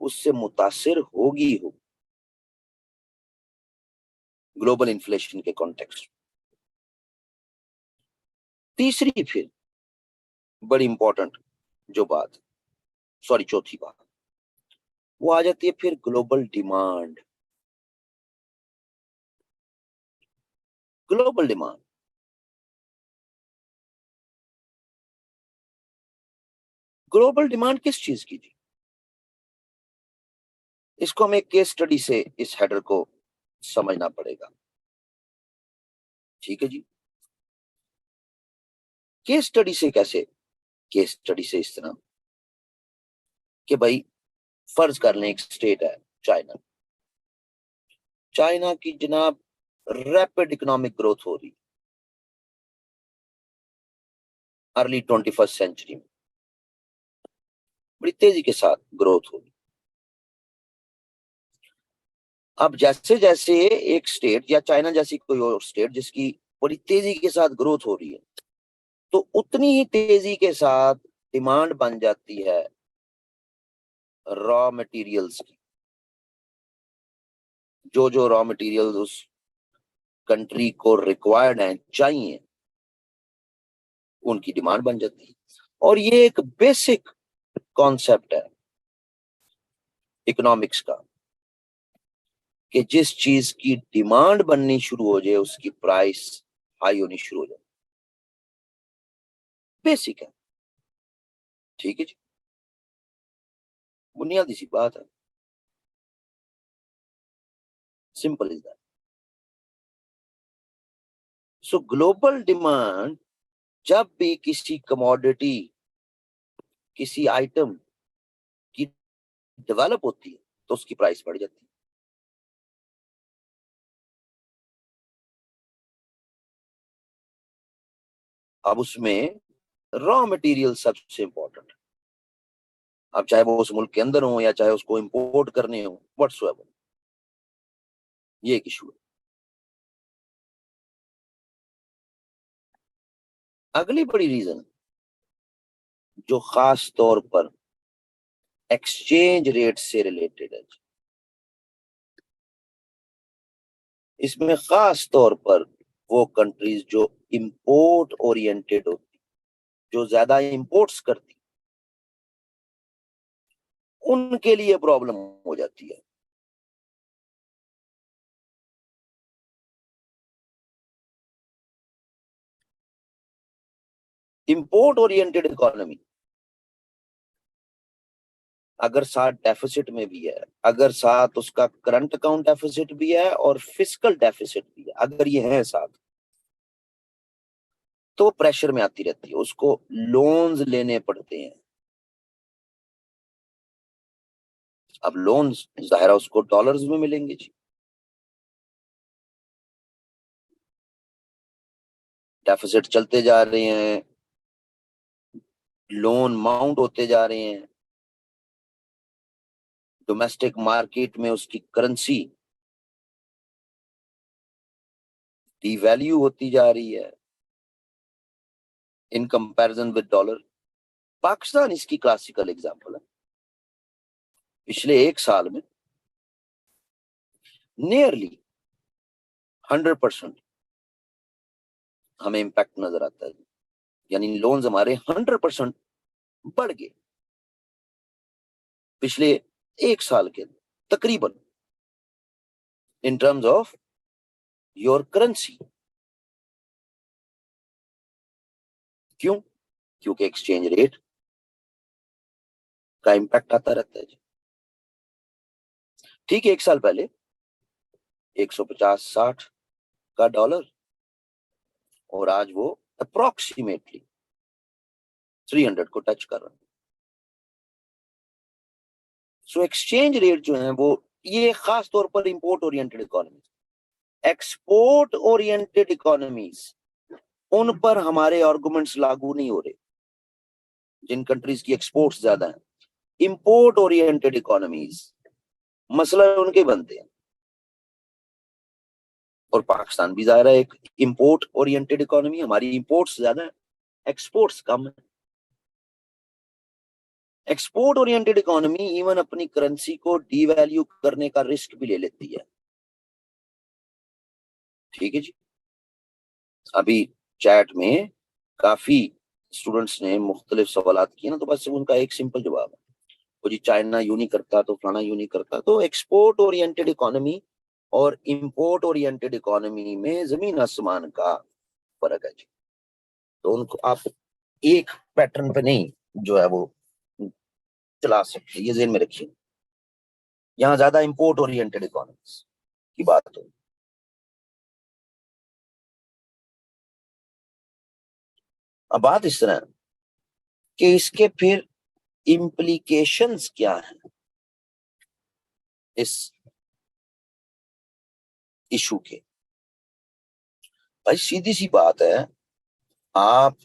उससे मुतासिर होगी हो ग्लोबल इन्फ्लेशन के कॉन्टेक्स्ट। तीसरी फिर बड़ी इंपॉर्टेंट जो बात, सॉरी चौथी बात, वो आ जाती है फिर global demand. Global demand, global demand किस चीज की थी? इसको हमें केस स्टडी से इस हेडर को समझना पड़ेगा। ठीक है जी, केस स्टडी से कैसे? केस स्टडी से इस तरह कि भाई फर्ज कर लें एक स्टेट है चाइना। चाइना की जनाब रैपिड इकोनॉमिक ग्रोथ हो रही, अर्ली 21st सेंचुरी में बड़ी तेजी के साथ ग्रोथ हो रही। अब जैसे जैसे एक स्टेट या चाइना जैसी कोई और स्टेट जिसकी बड़ी तेजी के साथ ग्रोथ हो रही है, तो उतनी ही तेजी के साथ डिमांड बन जाती है रॉ मटेरियल्स की। जो जो रॉ मटेरियल्स उस कंट्री को रिक्वायर्ड हैं, चाहिए, उनकी डिमांड बन जाती है। और ये एक बेसिक कॉन्सेप्ट है इकोनॉमिक्स का कि जिस चीज की डिमांड बननी शुरू हो जाए उसकी प्राइस हाई होनी शुरू हो जाए। बेसिक है। ठीक है जी, बुनियादी सी बात है, simple is that. So global demand जब भी किसी कमोडिटी, किसी आइटम की डेवलप होती है, तो उसकी प्राइस बढ़ जाती है। अब उसमें रॉ मटेरियल सबसे इंपॉर्टेंट है। अब चाहे वो उस मुल्क के अंदर हो या चाहे उसको इंपोर्ट करने हो, व्हाट्सएवर, ये एक इशू है। अगली बड़ी रीजन जो खास तौर पर एक्सचेंज रेट से रिलेटेड है, इसमें खास तौर पर वो कंट्रीज जो इंपोर्ट ओरिएंटेड होती, जो ज्यादा इंपोर्ट्स करती, उनके लिए प्रॉब्लम हो जाती है। इंपोर्ट ओरिएंटेड इकोनॉमी अगर साथ डेफिसिट में भी है, अगर साथ उसका करंट अकाउंट डेफिसिट भी है और फिस्कल डेफिसिट भी है, अगर ये है साथ, तो वो प्रेशर में आती रहती है, उसको लोन्स लेने पड़ते हैं। अब लोन्स जाहिर है उसको डॉलर्स में मिलेंगे जी, डेफिसिट चलते जा रहे हैं, लोन माउंट होते जा रहे हैं, डोमेस्टिक मार्केट में उसकी करेंसी डिवैल्यू होती जा रही है इन कंपैरिजन विद डॉलर। पाकिस्तान इसकी क्लासिकल एग्जांपल है। पिछले एक साल में नियरली 100% हमें इम्पैक्ट नजर आता है, यानी लोन्स हमारे 100% बढ़ गए पिछले एक साल के अंदर तकरीबन, in terms of your currency. क्यों? क्योंकि एक्सचेंज रेट का इम्पैक्ट आता रहता है जी। ठीक है, 1 साल पहले 150-60 का डॉलर, और आज वो अप्रोक्सीमेटली 300 को टच कर रहा है। सो एक्सचेंज रेट जो है वो, ये खास तौर पर import oriented economy, export oriented economies, उन पर हमारे आर्गुमेंट्स लागू नहीं हो रहे, जिन कंट्रीज की एक्सपोर्ट्स ज्यादा है। इंपोर्ट ओरिएंटेड इकोनॉमीज मसला उनके बनते हैं, और पाकिस्तान भी ज़ाहिर है एक इंपोर्ट ओरिएंटेड इकोनॉमी, हमारी इंपोर्ट्स ज्यादा है, एक्सपोर्ट्स कम है। एक्सपोर्ट ओरिएंटेड इकोनॉमी इवन अपनी करेंसी को डीवैल्यू करने का रिस्क भी ले लेती है। ठीक है जी। अभी चैट में काफी स्टूडेंट्स ने मुख्तलिफ सवालात किए ना, तो बस उनका एक सिंपल जवाब है, वो जी चाइना यूं नहीं करता तो फलाना यूं नहीं करता। तो एक्सपोर्ट ओरिएंटेड इकोनॉमी और इंपोर्ट ओरिएंटेड इकोनॉमी में जमीन आसमान का फर्क है जी। तो उनको आप एक पैटर्न पे नहीं जो है वो चला सकते, ये ज़हन में रखिए। यहाँ ज्यादा इंपोर्ट ओरिएंटेड इकोनॉमीज की बात हो। अब बात इस तरह है कि इसके फिर इम्प्लीकेशंस क्या हैं इस इशू के। भाई सीधी सी बात है, आप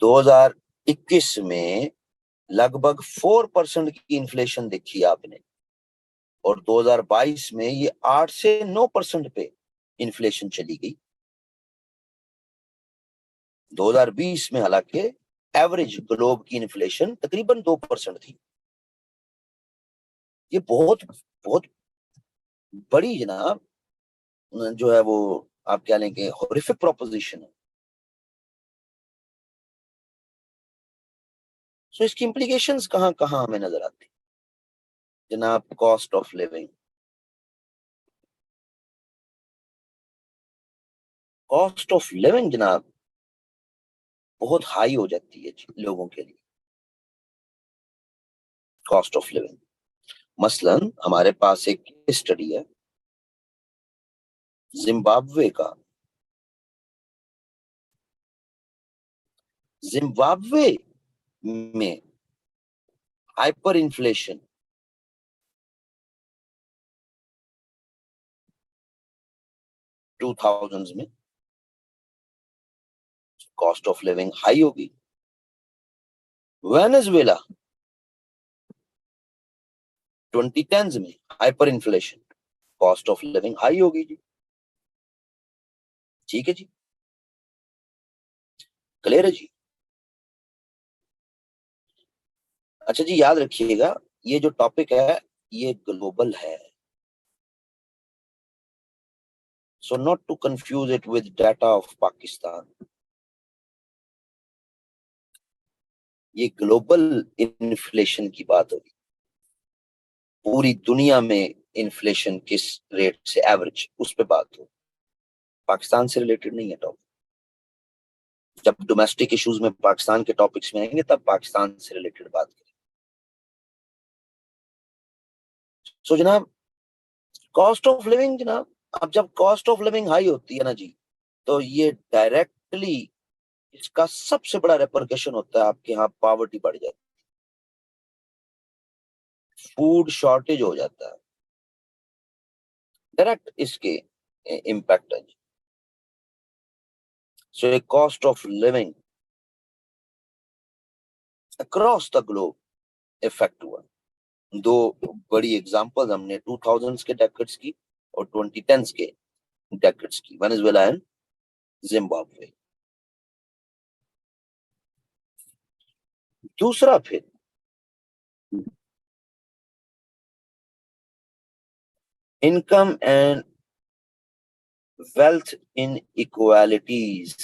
2021 में लगभग 4% की इन्फ्लेशन देखी आपने, और 2022 में ये 8 से 9% पे इन्फ्लेशन चली गई। 2020 में हालांकि एवरेज ग्लोब की इन्फ्लेशन तकरीबन 2% थी। ये बहुत बहुत बड़ी जनाब जो है वो आप क्या लेंगे हॉरिफिक प्रोपोजिशन है। सो इसकी इम्प्लीकेशंस कहां कहां हमें नजर आती जनाब। Cost of living, cost of living जनाब बहुत हाई हो जाती है लोगों के लिए। कॉस्ट ऑफ लिविंग, मसलन हमारे पास एक स्टडी है जिम्बाब्वे का। जिम्बाब्वे में हाइपर इन्फ्लेशन 2000s में, कॉस्ट ऑफ लिविंग हाई होगी। वेनेजुएला 2010s में hyper inflation, cost of living high होगी जी। ठीक है जी, क्लियर है जी। अच्छा जी, याद रखिएगा ये जो टॉपिक है ये ग्लोबल है, so not to confuse it with data of Pakistan. ये ग्लोबल इन्फ्लेशन की बात होगी, पूरी दुनिया में इन्फ्लेशन किस रेट से एवरेज उस पे बात हो, पाकिस्तान से रिलेटेड नहीं है टॉपिक। जब डोमेस्टिक इश्यूज में पाकिस्तान के टॉपिक्स में आएंगे तब पाकिस्तान से रिलेटेड बात करें। सो जनाब कॉस्ट ऑफ लिविंग जनाब, अब जब कॉस्ट ऑफ लिविंग हाई होती है ना जी, तो ये डायरेक्टली इसका सबसे बड़ा रेपरकशन होता है आपके यहाँ पॉवर्टी बढ़ जाती है, फूड शॉर्टेज हो जाता है, डायरेक्ट इसके इम्पैक्ट है। सो ये cost of living across the globe effect हुआ। दो बड़ी एग्जांपल्स हमने 2000s के डेकेड्स की और 2010s के डेकेड्स की, वेनेजुएला एंड जिम्बाब्वे। दूसरा फिर income and wealth in equalities,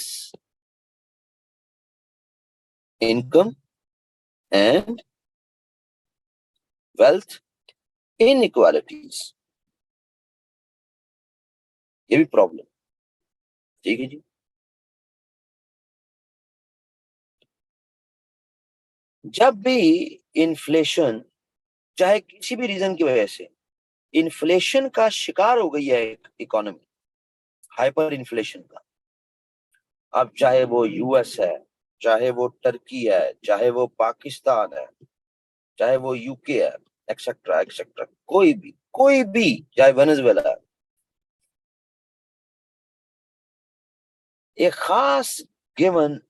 income and wealth in equalities, ये भी प्रॉब्लम। ठीक है जी। जब भी इन्फ्लेशन चाहे किसी भी रीजन की वजह से इन्फ्लेशन का शिकार हो गई है इकोनॉमी, हाइपर इन्फ्लेशन का। अब चाहे वो यूएस है, चाहे वो टर्की है, चाहे वो पाकिस्तान है, चाहे वो यूके है, एक्सेट्रा एक्सेट्रा, कोई भी, चाहे वेनेजुएला है, एक खास गिवन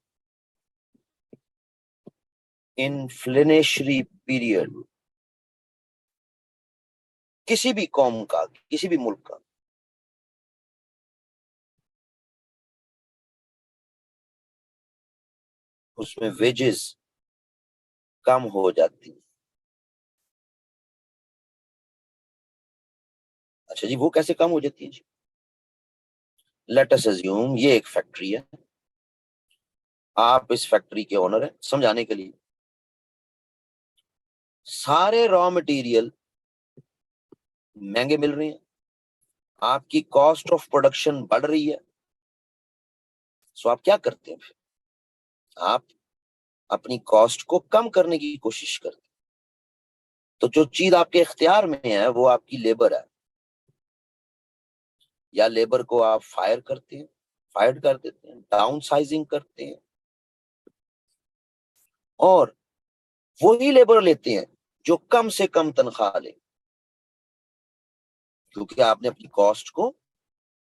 इन्फ्लेशनरी पीरियड किसी भी कौम का, किसी भी मुल्क का, उसमें वेजेस कम हो जाती है। अच्छा जी, वो कैसे कम हो जाती है जी? लेट अस अज्यूम ये एक फैक्ट्री है, आप इस फैक्ट्री के ओनर हैं, समझाने के लिए। सारे रॉ मटेरियल महंगे मिल रहे हैं, आपकी कॉस्ट ऑफ प्रोडक्शन बढ़ रही है। सो आप क्या करते हैं फिर? आप अपनी कॉस्ट को कम करने की कोशिश करते हैं। तो जो चीज आपके इख्तियार में है वो आपकी लेबर है, या लेबर को आप फायर करते हैं, फायर कर देते हैं, डाउन साइजिंग करते हैं, और वही लेबर लेते हैं जो कम से कम तनख्वाह ले, क्योंकि आपने अपनी कॉस्ट को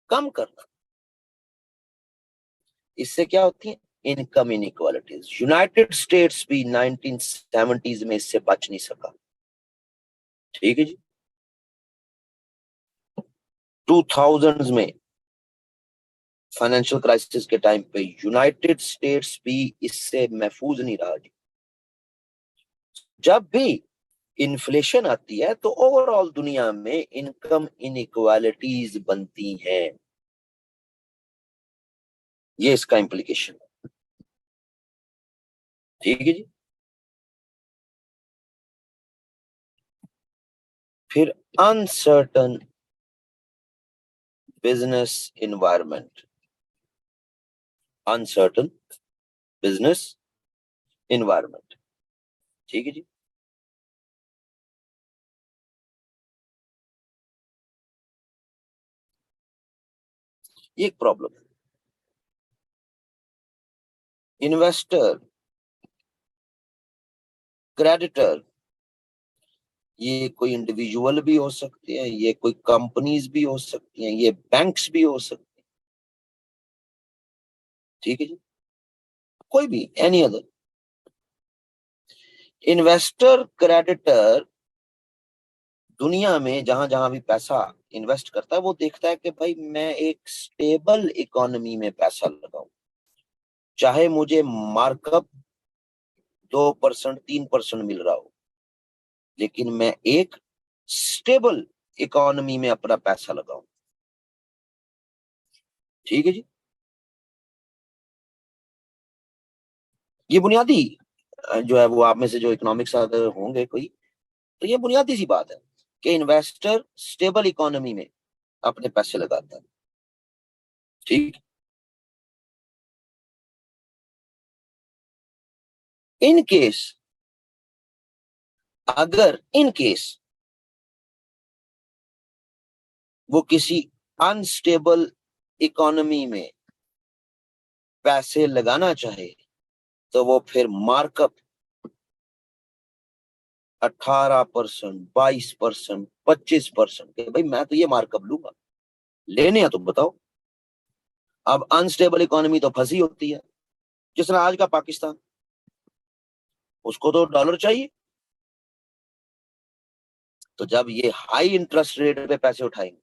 कम करना। इससे क्या होती है? Income inequalities. यूनाइटेड स्टेट्स भी 1970s में इससे बच नहीं सका। ठीक है जी, 2000s में फाइनेंशियल क्राइसिस के टाइम पे यूनाइटेड स्टेट्स भी इससे महफूज नहीं रहा जी। जब भी इन्फ्लेशन आती है तो ओवरऑल दुनिया में इनकम इनइक्वालिटीज बनती हैं। ये इसका इम्प्लीकेशन। ठीक है जी। फिर uncertain business environment, uncertain business environment. ठीक है जी। ये एक प्रॉब्लम है। इन्वेस्टर, क्रेडिटर, ये कोई इंडिविजुअल भी हो सकते हैं, ये कोई कंपनीज भी हो सकती हैं, ये बैंक्स भी हो सकते हैं। ठीक है जी, कोई भी, एनी अदर। इन्वेस्टर, क्रेडिटर दुनिया में जहां जहां भी पैसा इन्वेस्ट करता है वो देखता है कि भाई मैं एक स्टेबल इकोनॉमी में पैसा लगाऊं, चाहे मुझे मार्कअप 2% 3% मिल रहा हो, लेकिन मैं एक स्टेबल इकोनॉमी में अपना पैसा लगाऊं। ठीक है जी। ये बुनियादी जो है वो, आप में से जो इकोनॉमिक्स अगर होंगे कोई, तो ये बुनियादी सी बात है कि इन्वेस्टर स्टेबल इकोनॉमी में अपने पैसे लगाता है। ठीक। इन केस, अगर इन केस वो किसी अनस्टेबल इकोनॉमी में पैसे लगाना चाहे, तो वो फिर मार्कअप 18%, 22%, 25%, भाई मैं तो ये मार्कअप लूंगा, लेने हैं तो बताओ। अब अनस्टेबल इकोनॉमी तो फंसी होती है, जिस तरह आज का पाकिस्तान, उसको तो डॉलर चाहिए। तो जब ये हाई इंटरेस्ट रेट पे पैसे उठाएंगे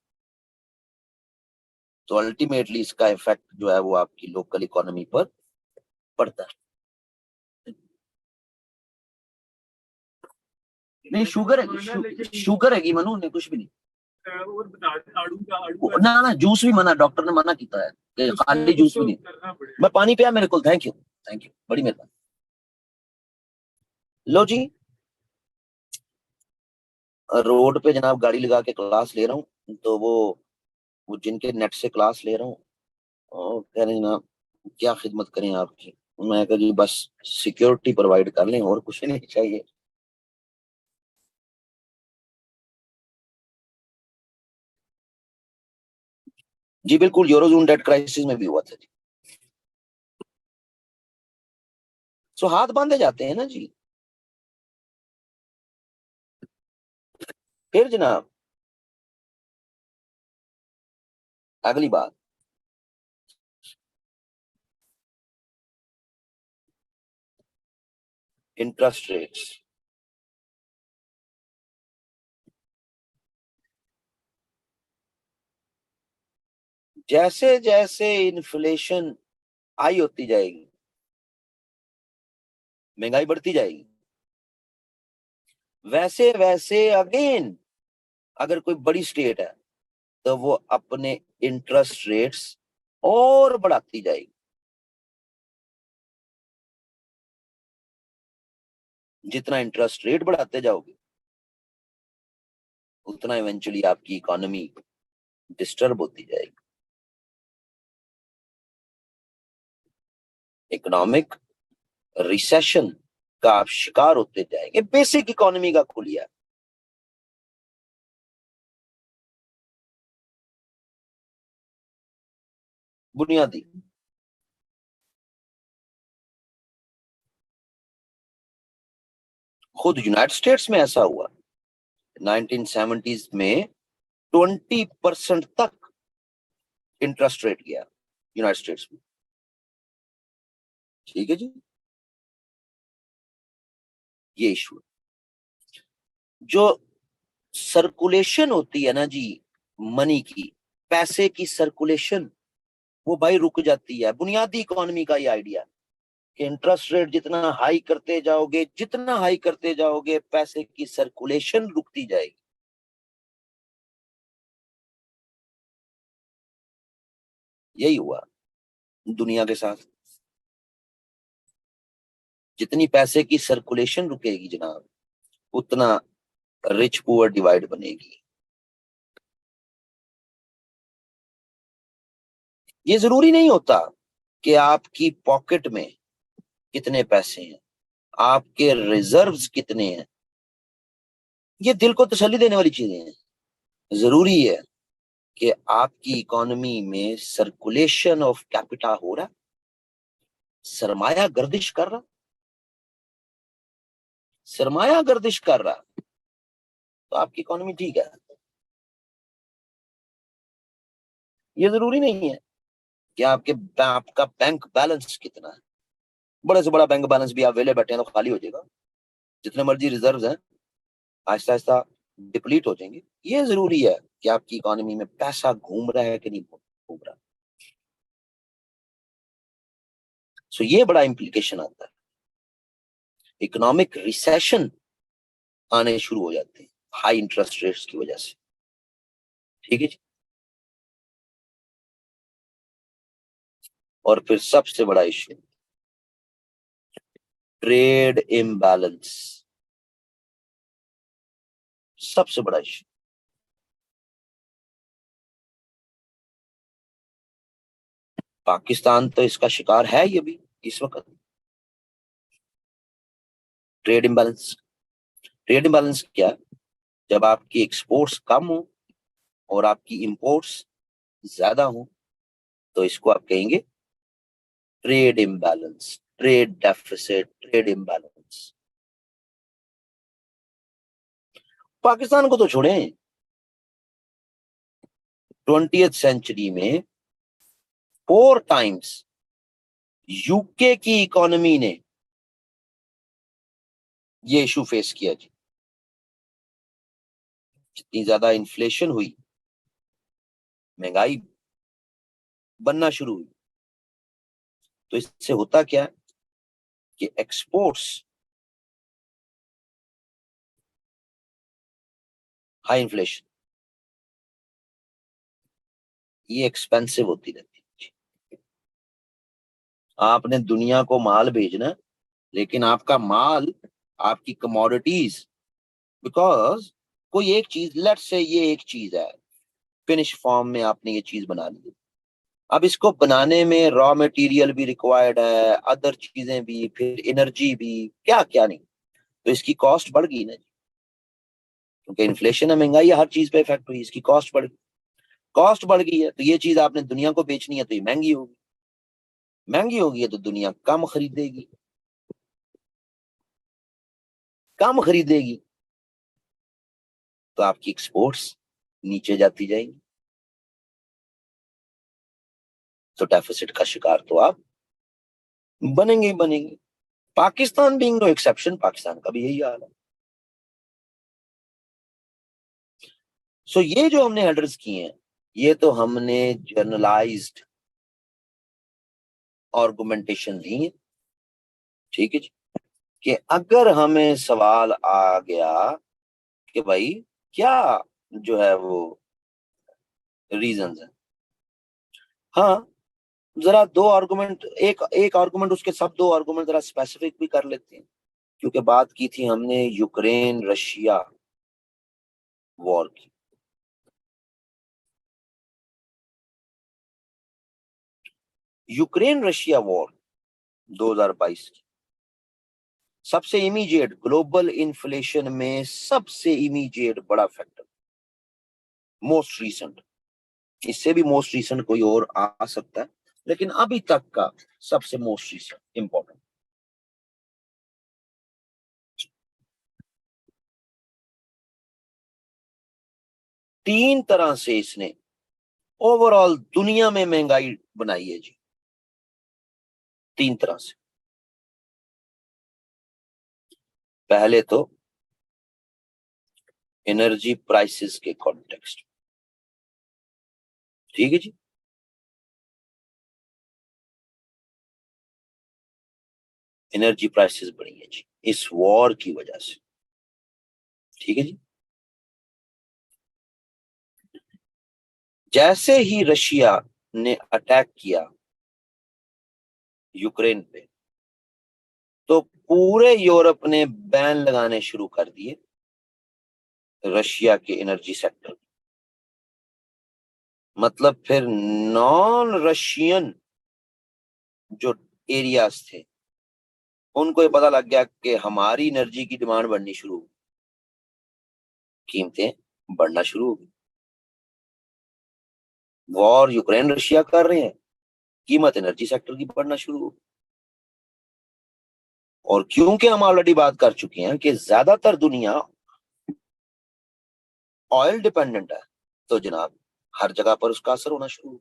तो अल्टीमेटली इसका इफेक्ट जो है वो आपकी लोकल इकोनॉमी पर पड़ता है। नहीं, शुगर है, शुगर है मनु ने कुछ भी नहीं। और बता आड़ू का आड़ू ना ना, जूस भी मना, डॉक्टर ने मना किया है कि खाली जूस भी नहीं। मैं पानी पिया मेरे को, थैंक यू, थैंक यू, बड़ी मेहरबानी। लो जी, रोड पे जनाब गाड़ी लगा के क्लास ले रहा हूँ, तो वो जिनके नेट से क्लास ले रहा हूँ, कह रहे जनाब क्या खिदमत करें आपकी। मैं कह जी बस सिक्योरिटी प्रोवाइड कर लें, और कुछ नहीं चाहिए। जी बिल्कुल, यूरोजोन डेट क्राइसिस में भी हुआ था जी। सो हाथ बांधे जाते हैं ना जी। फिर जनाब अगली बात, इंटरेस्ट रेट्स। जैसे जैसे इन्फ्लेशन हाई होती जाएगी, महंगाई बढ़ती जाएगी, वैसे वैसे अगेन अगर कोई बड़ी स्टेट है तो वो अपने इंटरेस्ट रेट्स और बढ़ाती जाएगी। जितना इंटरेस्ट रेट बढ़ाते जाओगे उतना इवेंचुअली आपकी इकोनॉमी डिस्टर्ब होती जाएगी। इकोनॉमिक रिसेशन का आप शिकार होते जाएंगे। बेसिक इकोनॉमी का खुलिया, बुनियादी। खुद यूनाइटेड स्टेट्स में ऐसा हुआ 1970s में, 20% तक इंटरेस्ट रेट गया यूनाइटेड स्टेट्स में। ठीक है जी, ये इशू। जो सर्कुलेशन होती है ना जी, मनी की, पैसे की सर्कुलेशन, वो भाई रुक जाती है। बुनियादी इकोनॉमी का ये आइडिया कि इंटरेस्ट रेट जितना हाई करते जाओगे, जितना हाई करते जाओगे, पैसे की सर्कुलेशन रुकती जाएगी। यही हुआ दुनिया के साथ। जितनी पैसे की सर्कुलेशन रुकेगी जनाब, उतना रिच पुअर डिवाइड बनेगी। ये जरूरी नहीं होता कि आपकी पॉकेट में कितने पैसे हैं, आपके रिजर्व्स कितने हैं। ये दिल को तसल्ली देने वाली चीजें हैं। जरूरी है कि आपकी इकोनॉमी में सर्कुलेशन ऑफ कैपिटा हो रहा, सरमाया गर्दिश कर रहा। सरमाया गर्दिश कर रहा तो आपकी इकोनॉमी ठीक है। ये जरूरी नहीं है कि आपका बैंक बैलेंस कितना है। बड़े से बड़ा बैंक बैलेंस भी आप वेले बैठे हैं तो खाली हो जाएगा। जितने मर्जी रिजर्व्स हैं, आहिस्ता आहिस्ता डिप्लीट हो जाएंगे। ये जरूरी है कि आपकी इकोनॉमी में पैसा घूम रहा है कि नहीं घूम रहा। सो ये बड़ा इंप्लीकेशन आता है। इकोनॉमिक रिसेशन आने शुरू हो जाते हैं हाई इंटरेस्ट रेट्स की वजह से। ठीक है जी। और फिर सबसे बड़ा इश्यू, ट्रेड इम्बैलेंस। सबसे बड़ा इश्यू। पाकिस्तान तो इसका शिकार है ये भी इस वक्त। Trade imbalance. ट्रेड इम्बैलेंस क्या है? जब आपकी एक्सपोर्ट्स कम हो और आपकी इंपोर्ट्स ज्यादा हो तो इसको आप कहेंगे trade imbalance, trade deficit, trade imbalance. Pakistan को तो छोड़ें, 20th सेंचुरी में 4 टाइम्स यूके की इकोनॉमी ने ये इशू फेस किया जी। जितनी ज्यादा इन्फ्लेशन हुई, महंगाई बनना शुरू हुई, तो इससे होता क्या कि एक्सपोर्ट्स, हाई इन्फ्लेशन, ये एक्सपेंसिव होती रहती है। आपने दुनिया को माल भेजना है, लेकिन आपका माल, आपकी कमोडिटीज, बिकॉज कोई एक चीज, लेट्स से ये एक चीज है, फिनिश फॉर्म में आपने ये चीज बना ली। अब इसको बनाने में रॉ मटेरियल भी रिक्वायर्ड है, अदर चीजें भी, फिर एनर्जी भी, क्या क्या नहीं। तो इसकी कॉस्ट बढ़ गई ना, क्योंकि इन्फ्लेशन है, महंगाई है, हर चीज पे इफेक्ट हुई, इसकी कॉस्ट बढ़ गई। कॉस्ट बढ़ गई है, तो ये चीज आपने दुनिया को बेचनी है तो ये महंगी होगी, महंगी होगी है तो दुनिया कम खरीदेगी, कम खरीदेगी तो आपकी एक्सपोर्ट्स नीचे जाती जाएंगी, तो डेफिसिट का शिकार तो आप बनेंगे ही बनेंगे। Pakistan being no exception, Pakistan का भी यही हाल है। सो ये जो हमने हेडर्स किए हैं, ये तो हमने जर्नलाइज्ड आर्गुमेंटेशन दी है, ठीक है जी। कि अगर हमें सवाल आ गया कि भाई क्या जो है वो रीजंस है, हाँ, जरा दो आर्गुमेंट, एक एक आर्गुमेंट उसके सब दो आर्गुमेंट जरा स्पेसिफिक भी कर लेते हैं, क्योंकि बात की थी हमने यूक्रेन रशिया वॉर की। यूक्रेन रशिया वॉर 2022 की सबसे इमीडिएट ग्लोबल इन्फ्लेशन में सबसे इमीडिएट बड़ा फैक्टर, मोस्ट रीसेंट, इससे भी मोस्ट रीसेंट कोई और आ सकता है, लेकिन अभी तक का सबसे मोस्ट रीसेंट इंपॉर्टेंट। तीन तरह से इसने ओवरऑल दुनिया में महंगाई बनाई है जी, तीन तरह से। पहले तो एनर्जी प्राइसेस के कॉन्टेक्स्ट, ठीक है जी। एनर्जी प्राइसेस बढ़ी है जी इस वॉर की वजह से, ठीक है जी। जैसे ही रशिया ने अटैक किया यूक्रेन पे, तो पूरे यूरोप ने बैन लगाने शुरू कर दिए रशिया के एनर्जी सेक्टर। मतलब फिर नॉन रशियन जो एरियाज थे उनको ये पता लग गया कि हमारी एनर्जी की डिमांड बढ़नी शुरू हो, कीमतें बढ़ना शुरू हो गई। वॉर यूक्रेन रशिया कर रहे हैं, कीमत एनर्जी सेक्टर की बढ़ना शुरू हो। और क्योंकि हम ऑलरेडी बात कर चुके हैं कि ज्यादातर दुनिया ऑयल डिपेंडेंट है, तो जनाब हर जगह पर उसका असर होना शुरू हो।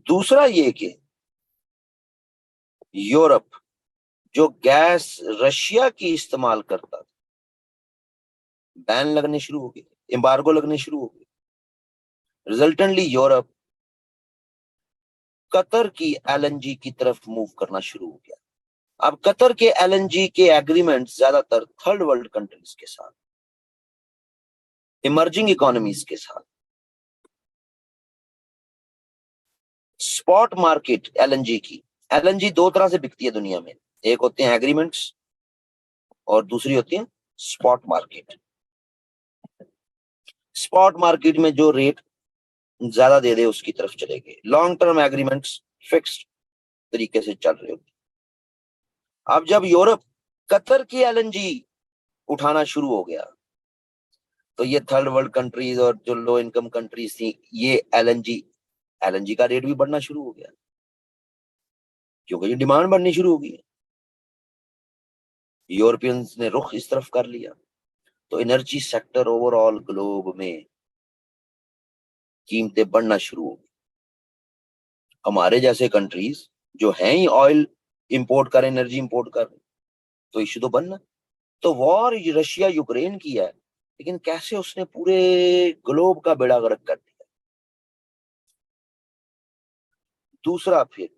दूसरा ये कि यूरोप जो गैस रशिया की इस्तेमाल करता था, बैन लगने शुरू हो गए, एम्बार्गो लगने शुरू हो गए। रिजल्टेंटली यूरोप कतर की एलएनजी की तरफ मूव करना शुरू हो गया। अब कतर के एलएनजी के एग्रीमेंट ज्यादातर थर्ड वर्ल्ड कंट्रीज के साथ, इमर्जिंग इकोनॉमीज के साथ। स्पॉट मार्केट एलएनजी की, एलएनजी दो तरह से बिकती है दुनिया में, एक होते हैं एग्रीमेंट्स और दूसरी होती है स्पॉट मार्केट। स्पॉट मार्केट में जो रेट ज्यादा दे दे उसकी तरफ चलेंगे, लॉन्ग टर्म एग्रीमेंट्स फिक्स्ड तरीके से चल रहे होते। अब जब यूरोप कतर की एलएनजी उठाना शुरू हो गया, तो ये थर्ड वर्ल्ड कंट्रीज और जो लो इनकम कंट्रीज थी, ये एलएनजी एलएनजी का रेट भी बढ़ना शुरू हो गया, क्योंकि ये डिमांड बढ़नी शुरू हो गई। यूरोपियंस ने रुख इस तरफ कर लिया, तो एनर्जी सेक्टर ओवरऑल ग्लोब में कीमतें बढ़ना शुरू हो गई। हमारे जैसे कंट्रीज जो हैं ही ऑयल इंपोर्ट कर, एनर्जी इंपोर्ट कर, तो इश्यू तो बनना। तो वॉर रशिया यूक्रेन की है, लेकिन कैसे उसने पूरे ग्लोब का बेड़ा गर्क कर दिया। दूसरा फिर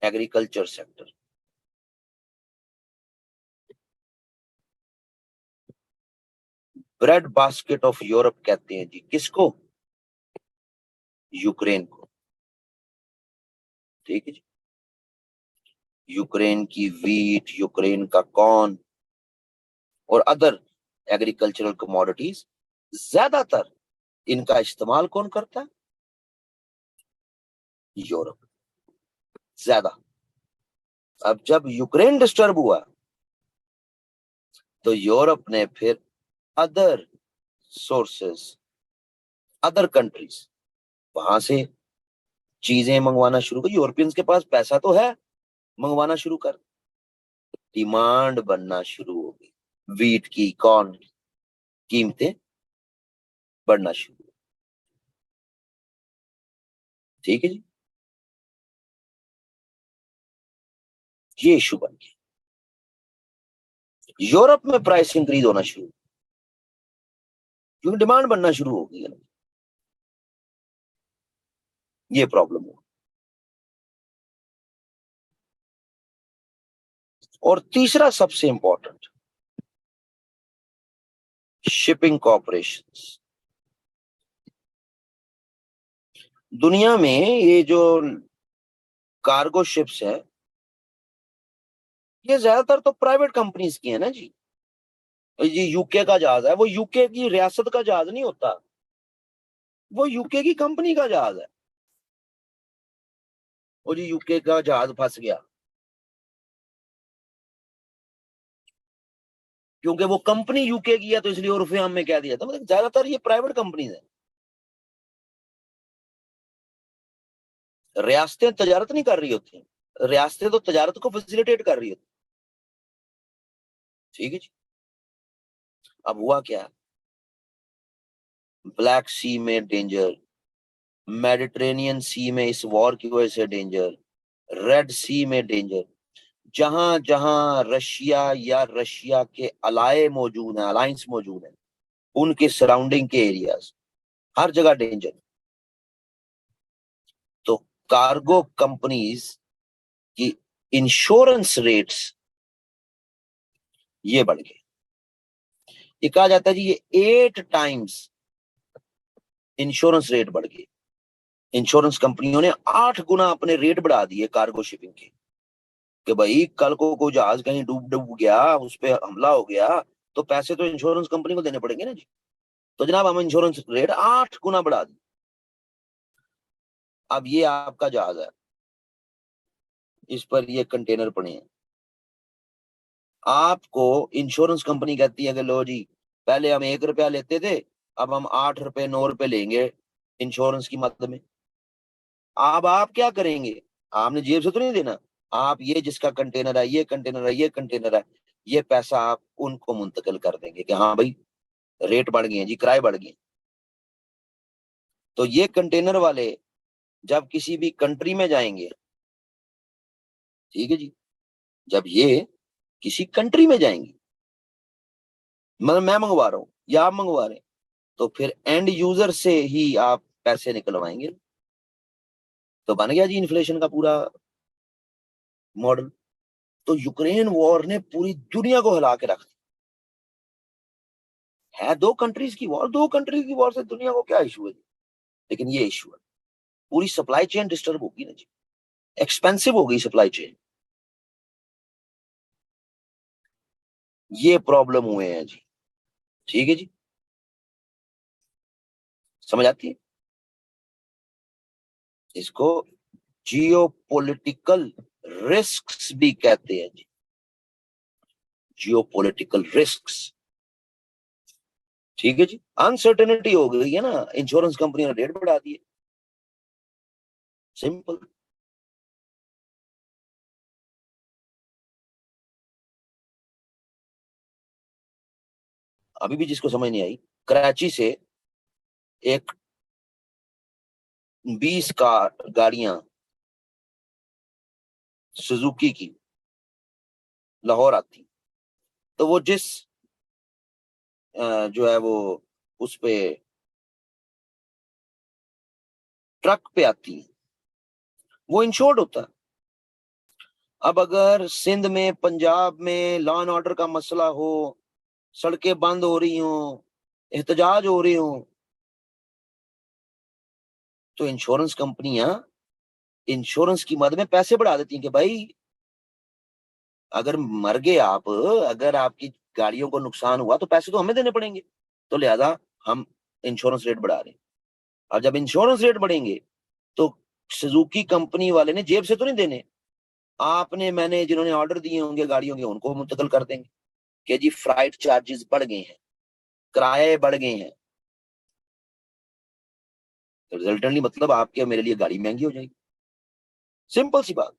agriculture sector, bread basket of Europe कहते हैं जी किसको, यूक्रेन को, ठीक है जी। यूक्रेन की वीट, यूक्रेन का कॉर्न और अदर एग्रीकल्चरल कमोडिटीज, ज्यादातर इनका इस्तेमाल कौन करता है, यूरोप ज्यादा। अब जब यूक्रेन डिस्टर्ब हुआ, तो यूरोप ने फिर अदर सोर्सेस, अदर कंट्रीज, वहां से चीजें मंगवाना शुरू कर। यूरोपियंस के पास पैसा तो है, मंगवाना शुरू कर। डिमांड बनना शुरू हो गई, वीट की, कॉर्न की कीमतें बढ़ना शुरू। ठीक है जी, ये इशू बन गया। यूरोप में प्राइस इंक्रीज होना शुरू क्योंकि डिमांड बनना शुरू हो गई है ना, ये प्रॉब्लम हो। और तीसरा सबसे इंपॉर्टेंट, शिपिंग कॉर्पोरेशंस। दुनिया में ये जो कार्गो शिप्स है, ये ज्यादातर तो प्राइवेट कंपनीज की है ना जी। ये यूके का जहाज है, वो यूके की रियासत का जहाज नहीं होता, वो यूके की कंपनी का जहाज है। और जी यूके का जहाज फंस गया क्योंकि वो कंपनी यूके की है, तो इसलिए उर्फे आम में कह दिया था। मतलब ज्यादातर ये प्राइवेट कंपनीज है। रियासतें तजारत नहीं कर रही होती, रियासतें तो तजारत को फैसिलिटेट कर रही होती। ठीक है जी। अब हुआ क्या, ब्लैक सी में डेंजर, मेडिटेरेनियन सी में इस वॉर की वजह से डेंजर, रेड सी में डेंजर। जहां जहां रशिया या रशिया के अलाय मौजूद हैं, अलायंस मौजूद है, उनके सराउंडिंग के एरियाज, हर जगह डेंजर। तो कार्गो कंपनीज की इंश्योरेंस रेट्स ये बढ़ गए। ये कहा जाता है जी, ये 8 टाइम्स इंश्योरेंस रेट बढ़ गए। इंश्योरेंस कंपनियों ने 8 गुना अपने रेट बढ़ा दिए कार्गो शिपिंग के, कि भाई कल को कोई जहाज कहीं डूब डूब गया, उस पर हमला हो गया, तो पैसे तो इंश्योरेंस कंपनी को देने पड़ेंगे ना जी। तो जनाब हम इंश्योरेंस रेट 8 गुना बढ़ा दी। अब ये आपका जहाज है, इस पर ये कंटेनर पड़े हैं, आपको इंश्योरेंस कंपनी कहती है कि लो जी, पहले हम 1 रुपया लेते थे, अब हम 8 रुपए 9 रुपए लेंगे इंश्योरेंस की मद में। अब आप क्या करेंगे, आपने जेब से तो नहीं देना, आप ये जिसका कंटेनर है, ये कंटेनर है, ये कंटेनर है, ये पैसा आप उनको मुंतकिल कर देंगे कि हाँ भाई रेट बढ़ गए हैं जी, किराए बढ़ गए। तो ये कंटेनर वाले जब किसी भी कंट्री में जाएंगे, ठीक है जी, जब ये किसी कंट्री में जाएंगे, मतलब मैं मंगवा रहा हूं या आप मंगवा रहे हैं, तो फिर एंड यूजर से ही आप पैसे निकलवाएंगे। तो बन गया जी इन्फ्लेशन का पूरा मॉडल। तो यूक्रेन वॉर ने पूरी दुनिया को हिला के रख दिया। है दो कंट्रीज की वॉर, दो कंट्रीज की वॉर से दुनिया को क्या इशू है जी? लेकिन ये इशू है, पूरी सप्लाई चेन डिस्टर्ब होगी ना जी, एक्सपेंसिव हो गई सप्लाई चेन, ये प्रॉब्लम हुए हैं जी। ठीक है जी, समझ आती है? इसको जियो पॉलिटिकल रिस्क भी कहते हैं जी, जियो पॉलिटिकल रिस्क। ठीक है जी, अनसर्टेनिटी हो गई है ना, इंश्योरेंस कंपनी ने रेट बढ़ा दिए, सिंपल। अभी भी जिसको समझ नहीं आई, कराची से एक 20 कार गाड़ियां सुजुकी की लाहौर आती, तो वो जिस जो है वो उस पे ट्रक पे आती है, वो इंश्योर्ड होता है। अब अगर सिंध में, पंजाब में लॉ एंड ऑर्डर का मसला हो, सड़कें बंद हो रही हो, एहतजाज हो रही हो, तो इंश्योरेंस कंपनियां इंश्योरेंस की मद में पैसे बढ़ा देती हैं कि भाई अगर मर गए आप, अगर आपकी गाड़ियों को नुकसान हुआ, तो पैसे तो हमें देने पड़ेंगे, तो लिहाजा हम इंश्योरेंस रेट बढ़ा रहे हैं। और जब इंश्योरेंस रेट बढ़ेंगे, तो सुजुकी कंपनी वाले ने जेब से तो नहीं देने, आपने मैंने जिन्होंने ऑर्डर दिए होंगे गाड़ियों के, उनको मुंतकिल कर देंगे कि जी फ्राइट चार्जेस बढ़ गए हैं, किराए बढ़ गए हैं, तो रिजल्टेंटली मतलब आपके और मेरे लिए गाड़ी महंगी हो जाएगी। सिंपल सी बात।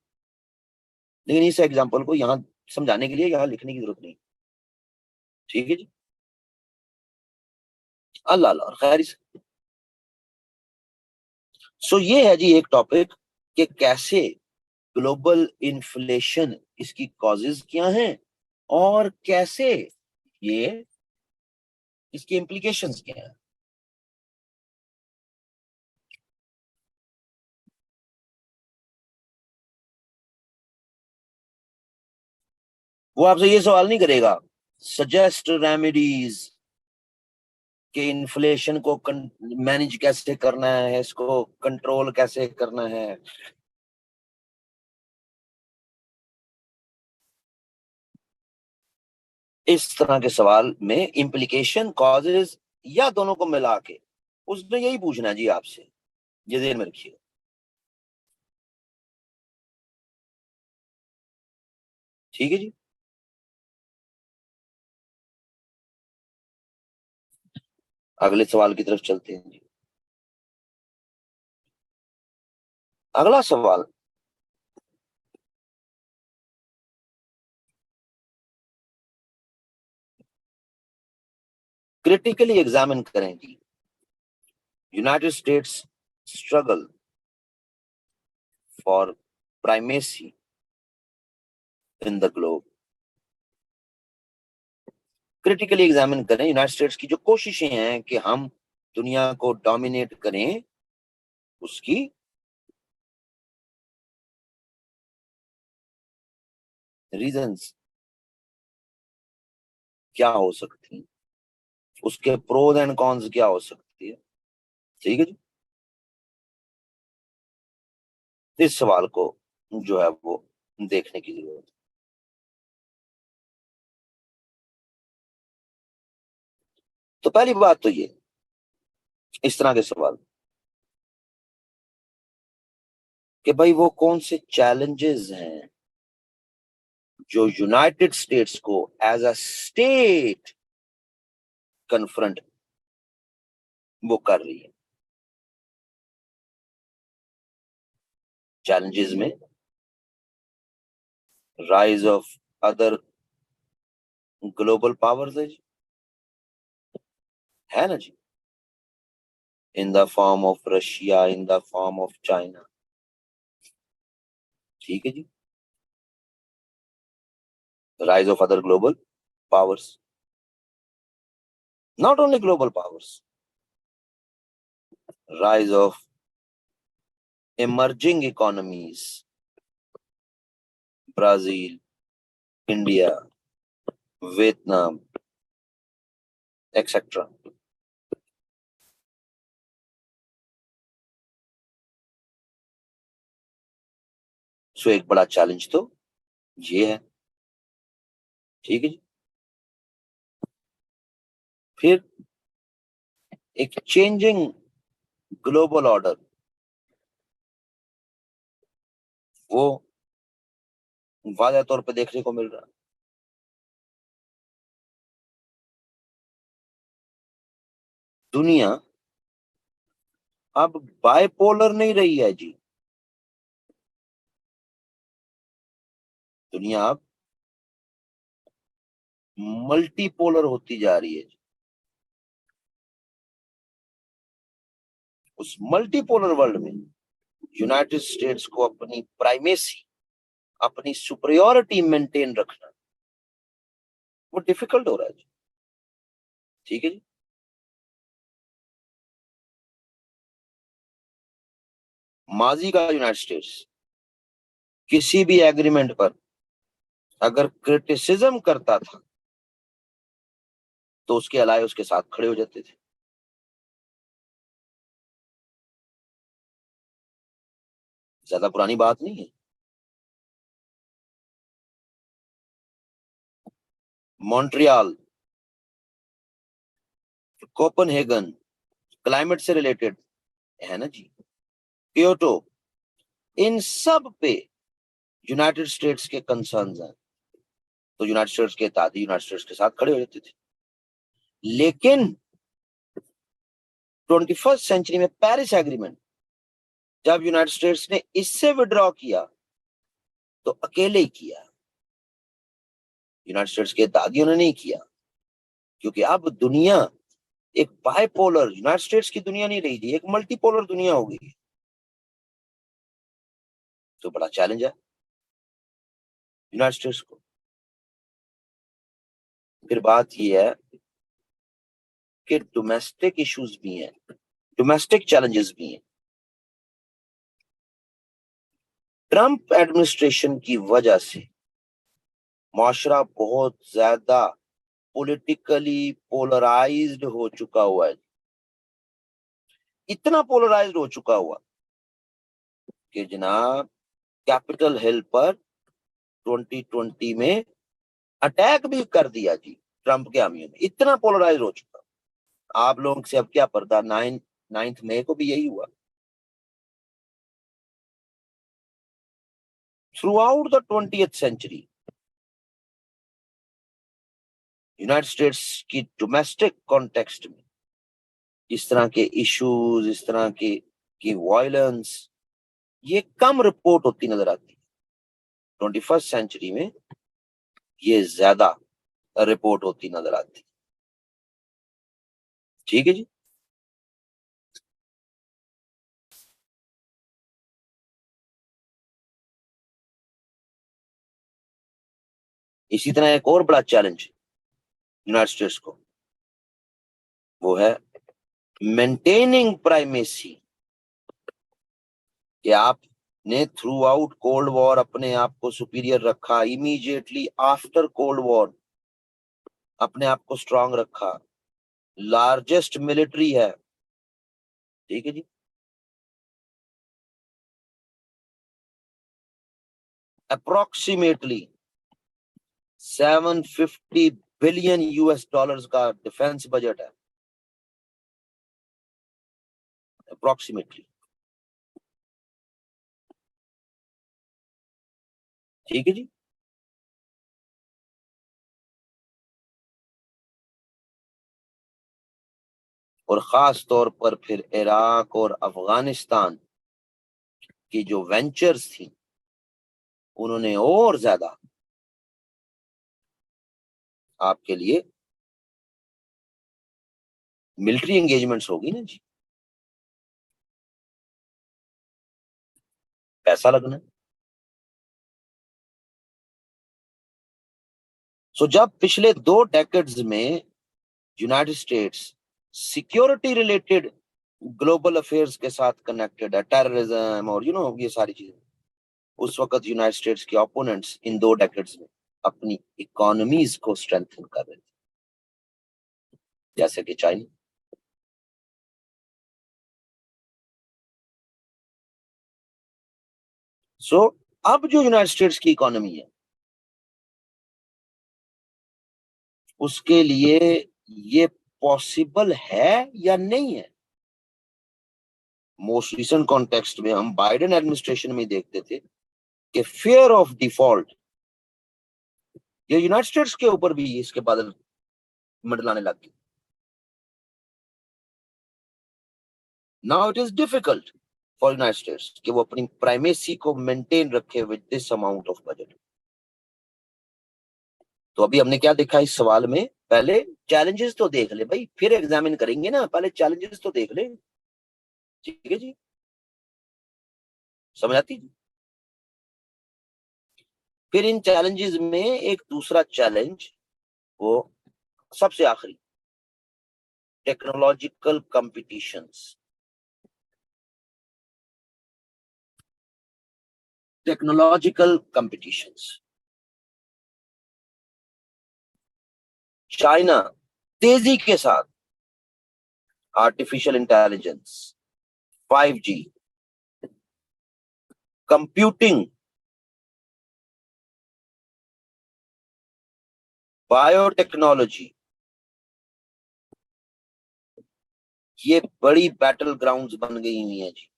लेकिन इस एग्जांपल को यहाँ समझाने के लिए यहाँ लिखने की जरूरत नहीं। ठीक है जी, अल्लाह अल्लाह खैर। सो ये है जी एक टॉपिक कि कैसे ग्लोबल इन्फ्लेशन, इसकी कॉजेज क्या हैं और कैसे ये इसकी इम्प्लीकेशंस क्या हैं। वो आपसे ये सवाल नहीं करेगा सजेस्ट रेमेडीज कि इन्फ्लेशन को मैनेज कैसे करना है, इसको कंट्रोल कैसे करना है। इस तरह के सवाल में इम्प्लीकेशन, कॉजेज या दोनों को मिला के उसने यही पूछना है जी आपसे, ये ध्यान में रखिए। ठीक है जी, अगले सवाल की तरफ चलते हैं जी। अगला सवाल, क्रिटिकली एग्जामिन करें जी United States struggle for primacy in the globe. Critically examine करें यूनाइटेड स्टेट्स की जो कोशिशें हैं कि हम दुनिया को डोमिनेट करें, उसकी रीजंस क्या हो सकती हैं, उसके प्रोज एंड कॉन्स क्या हो सकती है। ठीक है जी, इस सवाल को जो है वो देखने की जरूरत है। तो पहली बात तो ये, इस तरह के सवाल कि भाई वो कौन से चैलेंजेस हैं जो यूनाइटेड स्टेट्स को एज अ स्टेट कन्फ्रंट वो कर रही है। चैलेंजेस में rise of other global powers है ना जी, in the form of Russia, in the form of China. ठीक है जी, rise of other global powers, not only global powers, rise of emerging economies, Brazil, India, Vietnam, etcetera. So एक बड़ा चैलेंज तो ये है। ठीक है जी, फिर एक चेंजिंग ग्लोबल ऑर्डर, वो वाज़ह तौर पे देखने को मिल रहा है। दुनिया अब बायपोलर नहीं रही है जी, दुनिया अब मल्टीपोलर होती जा रही है। उस मल्टीपोलर वर्ल्ड में यूनाइटेड स्टेट्स को अपनी प्राइमेसी, अपनी सुपरियोरिटी मेंटेन रखना वो डिफिकल्ट हो रहा है जी। ठीक है जी, माजी का यूनाइटेड स्टेट्स किसी भी एग्रीमेंट पर अगर क्रिटिसिज्म करता था तो उसके अलाए उसके साथ खड़े हो जाते थे। ज्यादा पुरानी बात नहीं है। मॉन्ट्रियल, कोपेनहेगन, क्लाइमेट से रिलेटेड है ना जी, क्योटो, इन सब पे यूनाइटेड स्टेट्स के कंसर्न्स हैं, तो यूनाइटेड स्टेट्स के ताती यूनाइटेड स्टेट्स के साथ खड़े हो जाते थे। लेकिन 21st सेंचुरी में पेरिस एग्रीमेंट जब यूनाइटेड स्टेट्स ने इससे विड्रॉ किया तो अकेले ही किया, यूनाइटेड स्टेट्स के दागियों ने नहीं किया, क्योंकि अब दुनिया एक बाइपोलर, यूनाइटेड स्टेट्स की दुनिया नहीं रही थी, एक मल्टीपोलर दुनिया हो गई। तो बड़ा चैलेंज है यूनाइटेड स्टेट्स को। फिर बात यह है कि डोमेस्टिक इश्यूज भी हैं, डोमेस्टिक चैलेंजेस भी हैं। ट्रंप एडमिनिस्ट्रेशन की वजह से माशरा बहुत ज्यादा पॉलिटिकली पोलराइज्ड हो चुका हुआ है, इतना पोलराइज्ड हो चुका हुआ कि जनाब कैपिटल हिल पर 2020 में अटैक भी कर दिया जी ट्रंप के हामियों ने, इतना पोलराइज हो चुका। आप लोगों से अब क्या पर्दा, 9 मई को भी यही हुआ। Throughout the 20th century United States की डोमेस्टिक कॉन्टेक्स्ट में इस तरह के इश्यूज, इस तरह की वायलेंस, ये कम रिपोर्ट होती नजर आती है। 21st सेंचुरी में ये ज्यादा रिपोर्ट होती नजर आती। ठीक है जी। इसी तरह एक और बड़ा चैलेंज यूनाइटेड स्टेट्स को, वो है मेंटेनिंग प्राइमेसी, कि आपने थ्रू आउट कोल्ड वॉर अपने आप को सुपीरियर रखा, इमीडिएटली आफ्टर कोल्ड वॉर अपने आप को स्ट्रांग रखा, लार्जेस्ट मिलिट्री है। ठीक है जी। अप्रोक्सीमेटली 750 बिलियन यूएस डॉलर्स का डिफेंस बजट है, अप्रोक्सीमेटली। ठीक है जी। और खास तौर पर फिर इराक और अफगानिस्तान की जो वेंचर्स थी, उन्होंने और ज्यादा आपके लिए मिलिट्री एंगेजमेंट्स होगी ना जी, पैसा लगना। सो जब पिछले 2 डेकेड्स में United states security related global affairs के साथ कनेक्टेड है, टेररिज्म और ये सारी चीजें, उस वक्त यूनाइटेड स्टेट्स के ओपोनेंट्स इन 2 डेकेड्स में अपनी इकोनॉमीज को स्ट्रेंथन कर रहे थे, जैसे कि चाइना। सो अब जो यूनाइटेड स्टेट्स की इकोनॉमी है, उसके लिए ये पॉसिबल है या नहीं है। मोस्ट रिसेंट कॉन्टेक्स्ट में हम बाइडेन एडमिनिस्ट्रेशन में देखते थे कि फियर ऑफ डिफॉल्ट, ये यूनाइटेड स्टेट्स के ऊपर भी इसके बादल मंडलाने लग गए। Now it is difficult for United states कि वो अपनी प्राइमेसी को मेंटेन रखे with this amount of budget. तो अभी हमने क्या देखा इस सवाल में, पहले चैलेंजेस तो देख ले भाई, फिर एग्जामिन करेंगे ना, पहले चैलेंजेस तो देख ले। ठीक है जी, समझ आती। फिर इन चैलेंजेस में एक दूसरा चैलेंज, वो सबसे आखिरी, technological competitions, technological competitions. China तेजी के साथ artificial intelligence, 5G, computing, biotechnology, ये बड़ी बैटल ग्राउंड्स बन गई हुई हैं जी।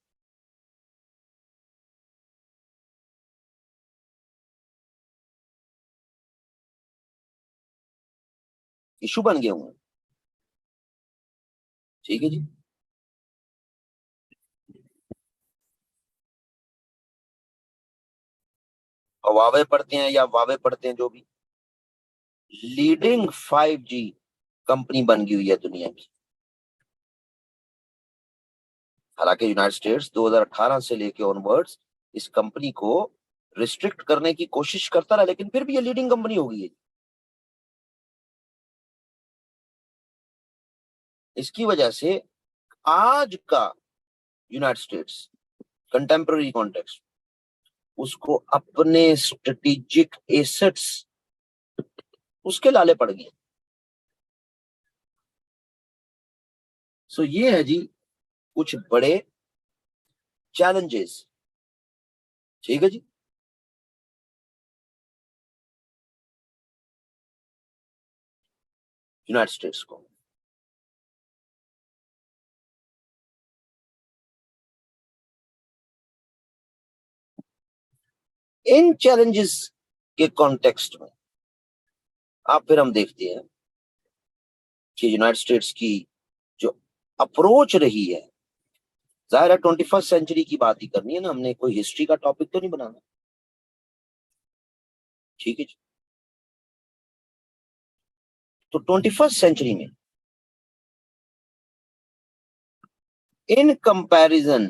इशू बन गए हुए हैं। ठीक है जी। हवावे पढ़ते हैं या वावे पढ़ते हैं, जो भी, लीडिंग 5G कंपनी बन गई हुई है दुनिया की। हालांकि यूनाइटेड स्टेट्स 2018 से लेके ऑनवर्ड्स इस कंपनी को रिस्ट्रिक्ट करने की कोशिश करता रहा, लेकिन फिर भी ये लीडिंग कंपनी हो गई है। इसकी वजह से आज का यूनाइटेड स्टेट्स कंटेम्पररी कॉन्टेक्स्ट उसको अपने स्ट्रेटेजिक एसेट्स उसके लाले पड़ गए। सो ये है जी कुछ बड़े चैलेंजेस। ठीक है जी। यूनाइटेड स्टेट्स को इन चैलेंजेस के कॉन्टेक्स्ट में आप फिर हम देखते हैं कि यूनाइटेड स्टेट्स की जो अप्रोच रही है, जाहिर है 21st सेंचुरी की बात ही करनी है ना, हमने कोई हिस्ट्री का टॉपिक तो नहीं बनाना। ठीक है जी। तो 21st सेंचुरी में in comparison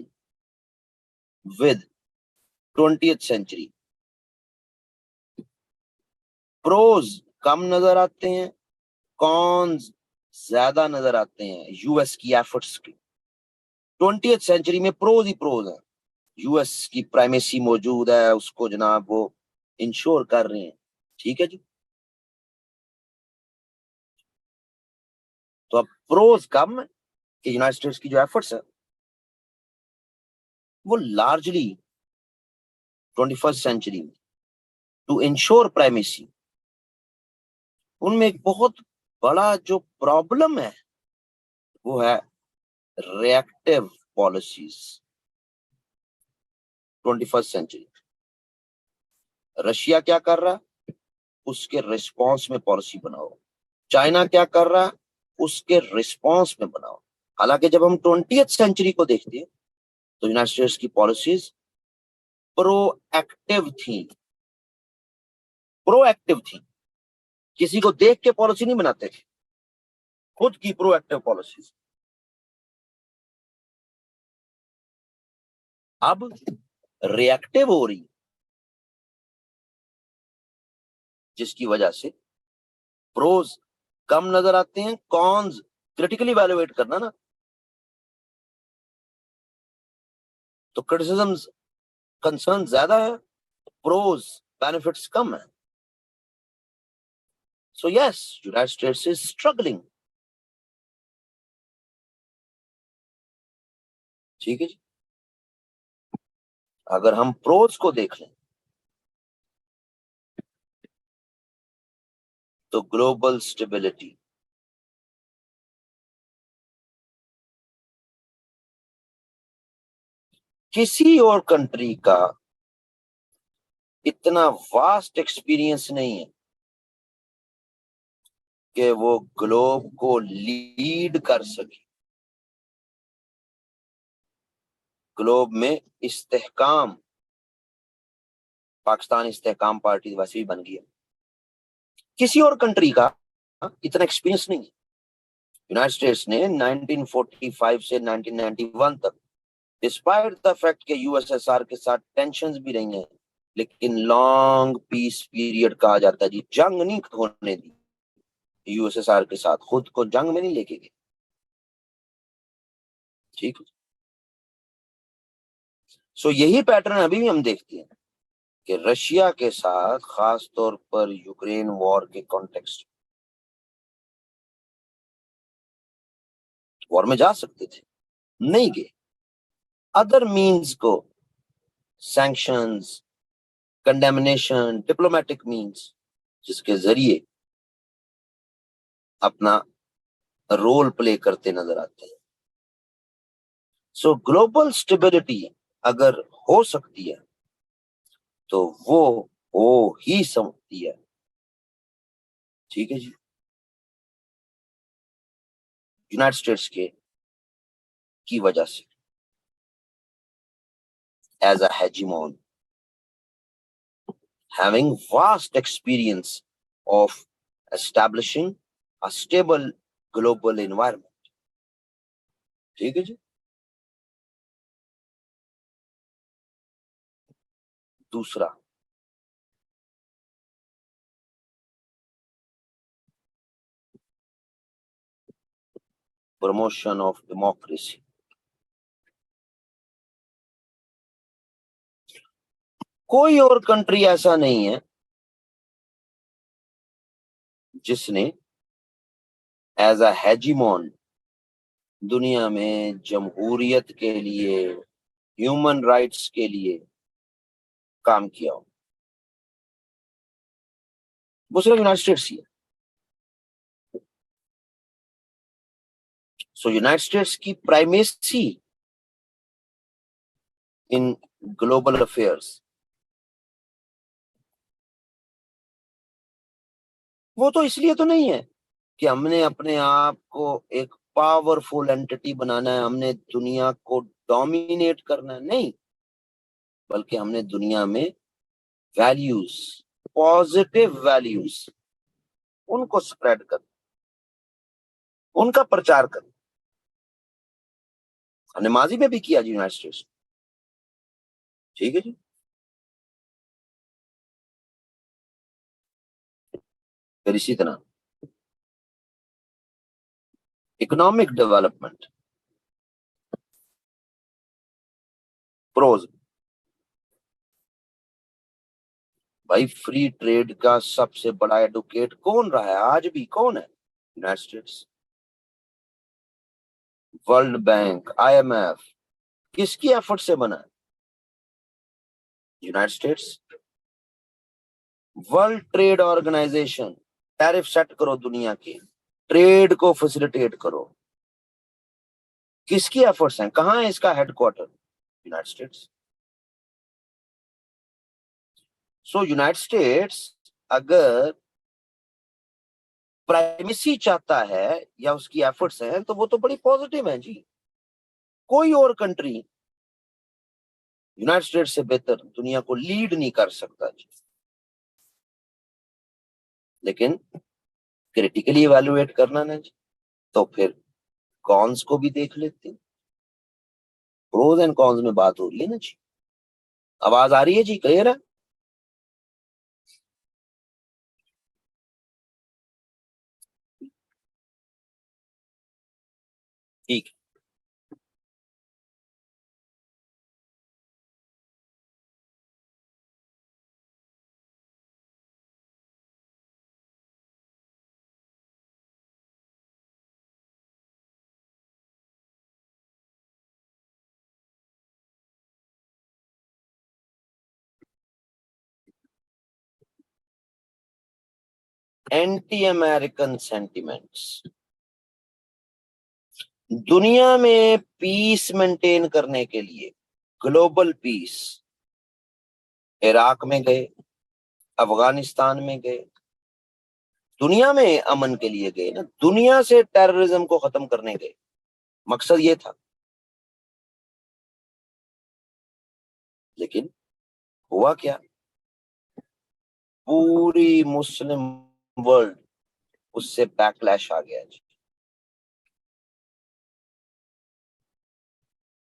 with 20th century प्रोज कम नजर आते हैं, कॉन्स ज्यादा नजर आते हैं यूएस की एफर्ट्स के। 20th सेंचुरी में प्रोज ही प्रोज है, यूएस की प्राइमेसी मौजूद है, उसको जनाब वो इंश्योर कर रहे हैं। ठीक है जी। तो अब प्रोज कम है कि यूनाइटेड स्टेट्स की जो एफर्ट्स है वो लार्जली 21st सेंचुरी में टू इंश्योर प्राइमेसी, उनमें एक बहुत बड़ा जो प्रॉब्लम है वो है reactive policies. 21st century Russia क्या कर रहा है, उसके रिस्पॉन्स में पॉलिसी बनाओ। चाइना क्या कर रहा है, उसके रिस्पॉन्स में बनाओ। हालांकि जब हम 20th सेंचुरी को देखते हैं तो यूनाइटेड स्टेट्स की पॉलिसीज प्रोएक्टिव थी। प्रोएक्टिव थी, किसी को देख के पॉलिसी नहीं बनाते थे, खुद की प्रोएक्टिव पॉलिसीज। अब रिएक्टिव हो रही, जिसकी वजह से प्रोज कम नजर आते हैं, कॉन्स क्रिटिकली वैल्यूएट करना ना, तो क्रिटिसिज्म कंसर्न ज्यादा है, प्रोज बेनिफिट्स कम है। So yes, United states is struggling. ठीक है जी। अगर हम प्रोज को देख लें तो ग्लोबल स्टेबिलिटी, किसी और कंट्री का इतना वास्ट एक्सपीरियंस नहीं है कि वो ग्लोब को लीड कर सके। ग्लोब में इस्तेहकाम, पाकिस्तान इस्तेहकाम पार्टी वैसे भी बन गई है, किसी और कंट्री का इतना एक्सपीरियंस नहीं है। यूनाइटेड स्टेट्स ने 1945 से 1991 तक, डिस्पाइट द फैक्ट कि यूएसएसआर के साथ टेंशंस भी रही हैं, लेकिन लॉन्ग पीस पीरियड कहा जाता है जी, जंग नहीं होने दी यूएसएसआर के साथ, खुद को जंग में नहीं लेके गए। ठीक है। सो यही पैटर्न अभी भी हम देखते हैं कि रशिया के साथ, खास तौर पर यूक्रेन वॉर के कॉन्टेक्स्ट, वॉर में जा सकते थे, नहीं गए। अदर मीन्स को, सैंक्शंस, कंडेमनेशन, डिप्लोमेटिक मीन्स, जिसके जरिए अपना रोल प्ले करते नजर आते हैं। सो ग्लोबल स्टेबिलिटी अगर हो सकती है तो वो हो ही सकती है। ठीक है जी। यूनाइटेड स्टेट्स के की वजह से, as a hegemon, having vast experience of establishing a stable global environment. ठीक है जी। दूसरा, प्रमोशन ऑफ डेमोक्रेसी। कोई और कंट्री ऐसा नहीं है जिसने एज अ हेजिमोन दुनिया में जमहूरियत के लिए, ह्यूमन राइट्स के लिए काम किया हो। वो सिर्फ यूनाइटेड स्टेट्स ही है। सो यूनाइटेड स्टेट्स की प्राइमेसी इन ग्लोबल अफेयर्स, वो तो इसलिए तो नहीं है कि हमने अपने आप को एक पावरफुल एंटिटी बनाना है, हमने दुनिया को डोमिनेट करना है, नहीं, बल्कि हमने दुनिया में वैल्यूज, पॉजिटिव वैल्यूज, उनको स्प्रेड कर, उनका प्रचार कर। हमने माजी में भी किया जी यूनाइटेड स्टेट्स। ठीक है जी। फिर इसी तरह इकोनॉमिक डेवलपमेंट, प्रोज, भाई फ्री ट्रेड का सबसे बड़ा एडवोकेट कौन रहा है, आज भी कौन है? United States. World bank, IMF, किसकी एफर्ट से बना है? United States. World trade organization, tariff set करो दुनिया के, ट्रेड को फैसिलिटेट करो, किसकी एफर्ट्स हैं? कहां है इसका headquarter? United States. So United States अगर प्राइमेसी चाहता है या उसकी एफर्ट्स हैं तो वो तो बड़ी पॉजिटिव है जी। कोई और कंट्री यूनाइटेड स्टेट्स से बेहतर दुनिया को लीड नहीं कर सकता जी। लेकिन क्रिटिकली इवैल्यूएट करना ना जी, तो फिर कॉन्स को भी देख लेते हैं। प्रोज एंड कॉन्स में बात हो रही है ना जी। आवाज आ रही है जी, क्लियर है? ठीक। एंटी अमेरिकन सेंटिमेंट्स, दुनिया में पीस मेंटेन करने के लिए, ग्लोबल पीस, इराक में गए, अफगानिस्तान में गए, दुनिया में अमन के लिए गए ना, दुनिया से टेररिज्म को खत्म करने गए, मकसद ये था। लेकिन हुआ क्या? पूरी मुस्लिम वर्ल्ड उससे बैकलैश आ गया जी।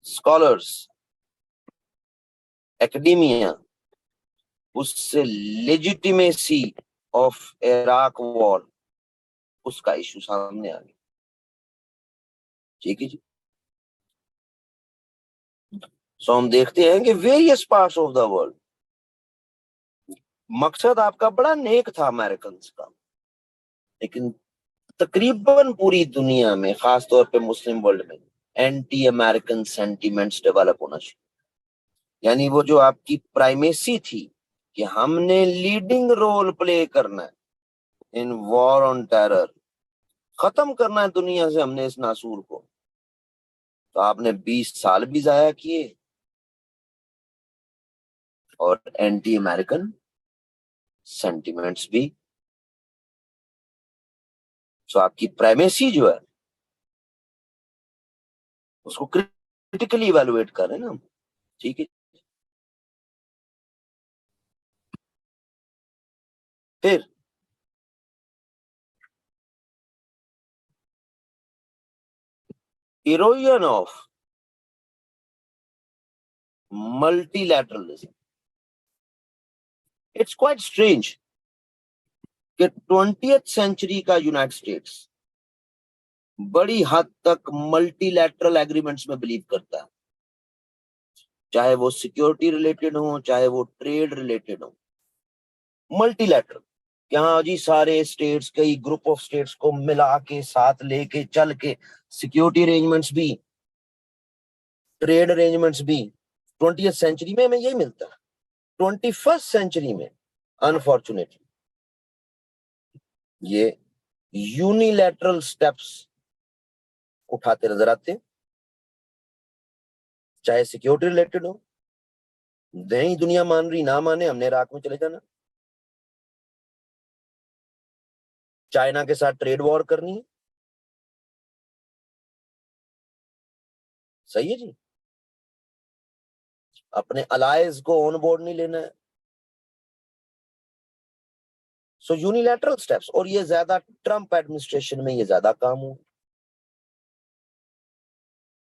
स्कॉलर्स, एकेडेमिया, उससे लेजिटिमेसी ऑफ इराक वॉर, उसका इशू सामने आ गया। ठीक है जी। सो हम देखते हैं कि various parts of the world, मकसद आपका बड़ा नेक था अमेरिकन का, लेकिन तकरीबन पूरी दुनिया में, खास तौर पे मुस्लिम वर्ल्ड में, एंटी अमेरिकन सेंटिमेंट्स डेवलप होना चाहिए। यानी वो जो आपकी प्राइमेसी थी कि हमने लीडिंग रोल प्ले करना है इन वॉर ऑन टेरर, खत्म करना है दुनिया से हमने इस नासूर को, तो आपने 20 साल भी जाया किए और एंटी अमेरिकन सेंटिमेंट्स भी। तो आपकी प्राइमेसी जो है उसको क्रिटिकली इवेलुएट कर रहे हैं ना हम, ठीक है। फिर erosion of multilateralism, it's quite strange कि 20th सेंचुरी का यूनाइटेड स्टेट्स बड़ी हद तक मल्टीलैटरल एग्रीमेंट्स में बिलीव करता है, चाहे वो सिक्योरिटी रिलेटेड हो, चाहे वो ट्रेड रिलेटेड हो। मल्टीलैटरल, यहाँ जी सारे स्टेट्स, कई ग्रुप ऑफ स्टेट्स को मिला के साथ लेके चल के सिक्योरिटी अरेंजमेंट्स भी, ट्रेड अरेंजमेंट्स भी 20th सेंचुरी में हमें यही मिलता है। 21st सेंचुरी में अनफॉर्चुनेटली ये यूनिलैटरल स्टेप्स उठाते नजर आते हैं, चाहे सिक्योरिटी रिलेटेड हो, नहीं दुनिया मान रही ना माने, हमने इराक में चले जाना, चाइना के साथ ट्रेड वॉर करनी है, सही है जी, अपने अलाइज को ऑन बोर्ड नहीं लेना है। सो यूनिलैटरल स्टेप्स, और ये ज्यादा ट्रंप एडमिनिस्ट्रेशन में ये ज्यादा काम हो,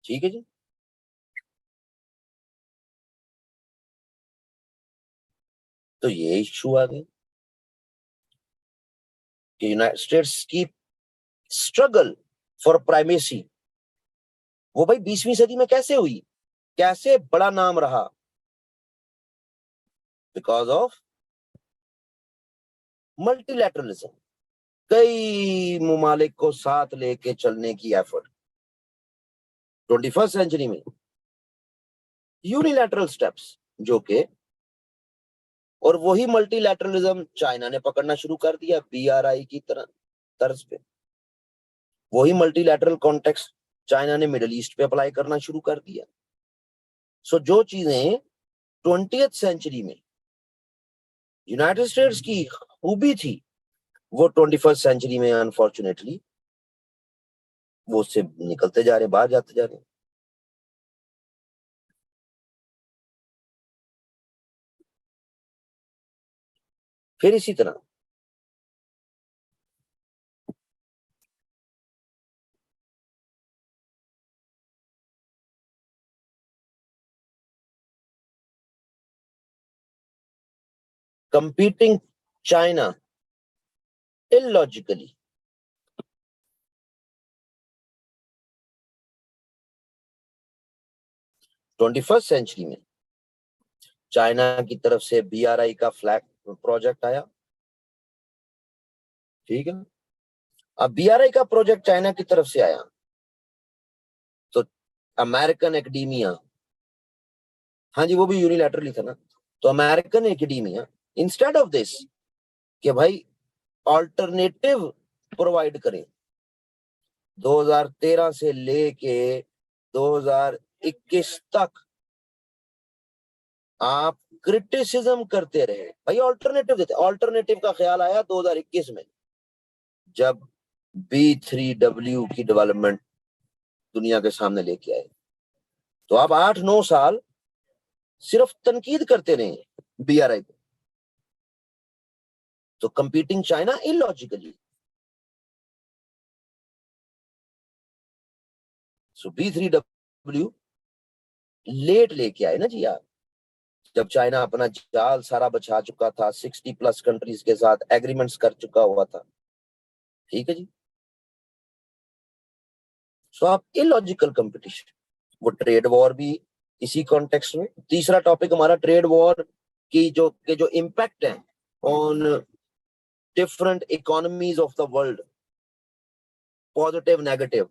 ठीक है जी। तो ये इशू आ गई कि यूनाइटेड स्टेट्स की स्ट्रगल फॉर प्राइमेसी, वो भाई 20वीं सदी में कैसे हुई, कैसे बड़ा नाम रहा, बिकॉज ऑफ मल्टीलैटरलिज्म, कई ममालिक को साथ लेके चलने की एफर्ट। 21st सेंचुरी में यूनिलैटरल स्टेप्स जो के, और वही मल्टीलैटरलिज्म चाइना ने पकड़ना शुरू कर दिया BRI की तरह तर्ज पे, वही मल्टीलैटरल कॉन्टेक्स्ट चाइना ने मिडिल ईस्ट पे अप्लाई करना शुरू कर दिया। सो जो चीजें 20th सेंचुरी में यूनाइटेड स्टेट्स की खूबी थी, वो 21st सेंचुरी में अनफॉर्चुनेटली वो उससे निकलते जा रहे, बाहर जाते जा रहे। फिर इसी तरह competing China illogically, 21st century में चाइना की तरफ से BRI का फ्लैग प्रोजेक्ट आया, ठीक है। अब BRI का प्रोजेक्ट चाइना की तरफ से आया तो अमेरिकन एकेडमिया, हाँ जी वो भी यूनिलैटरली था ना, तो American academia instead of this कि भाई ऑल्टरनेटिव प्रोवाइड करें, 2013 से लेके 2021 तक आप क्रिटिसिज्म करते रहे, भाई ऑल्टरनेटिव देते। ऑल्टरनेटिव का ख्याल आया 2021 में, जब B3W की डेवलपमेंट दुनिया के सामने लेके आए। तो आप 8-9 साल सिर्फ तनकीद करते रहे BRI को, तो कंपीटिंग चाइना इलॉजिकली। सो B3W लेट लेके आए ना जी आप, जब चाइना अपना जाल सारा बचा चुका था, 60+ कंट्रीज के साथ एग्रीमेंट्स कर चुका हुआ था, ठीक है जी। सो आप इलॉजिकल कंपटीशन, वो ट्रेड वॉर भी इसी कॉन्टेक्स्ट में। तीसरा टॉपिक हमारा ट्रेड वॉर की जो इम्पैक्ट है on different economies of the world, positive negative.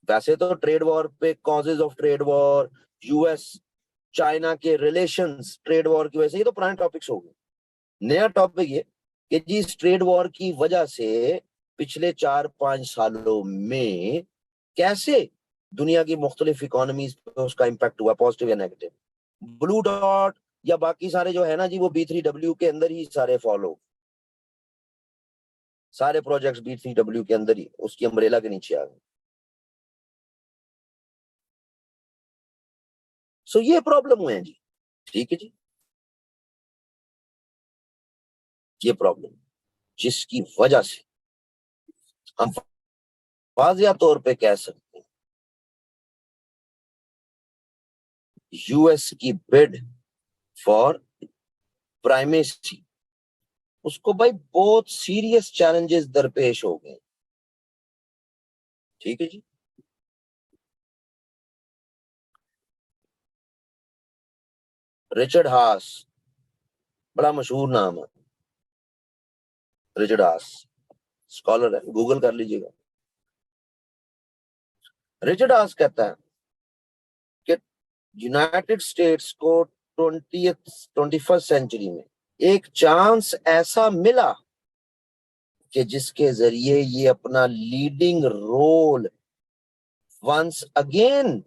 वैसे तो ट्रेड वॉर पे causes of trade war, US China के रिलेशंस ट्रेड वॉर की वजह से, ये तो पुराने टॉपिक्स हो गए। नया टॉपिक ये कि जी इस ट्रेड वॉर की वजह से पिछले 4-5 सालों में कैसे दुनिया की मुख्तलिफ इकोनॉमीज पे उसका इम्पैक्ट हुआ, पॉजिटिव या नेगेटिव। ब्लू डॉट या बाकी सारे जो है ना जी, वो B3W के अंदर ही सारे फॉलो, सारे प्रोजेक्ट्स B3W के अंदर ही उसकी अम्ब्रेला के नीचे आ गए। सो ये प्रॉब्लम हुए हैं जी, ठीक है जी, ये प्रॉब्लम जिसकी वजह से हम वाजिया तौर पे कह सकते हैं यूएस की बिड फॉर प्राइमेसी, उसको भाई बहुत सीरियस चैलेंजेस दरपेश हो गए, ठीक है जी। रिचर्ड हास, बड़ा मशहूर नाम है, रिचर्ड हास, स्कॉलर है, गूगल कर लीजिएगा। रिचर्ड हास कहता है कि यूनाइटेड स्टेट्स को 21st सेंचुरी में एक चांस ऐसा मिला कि जिसके जरिए ये अपना लीडिंग रोल वंस अगेन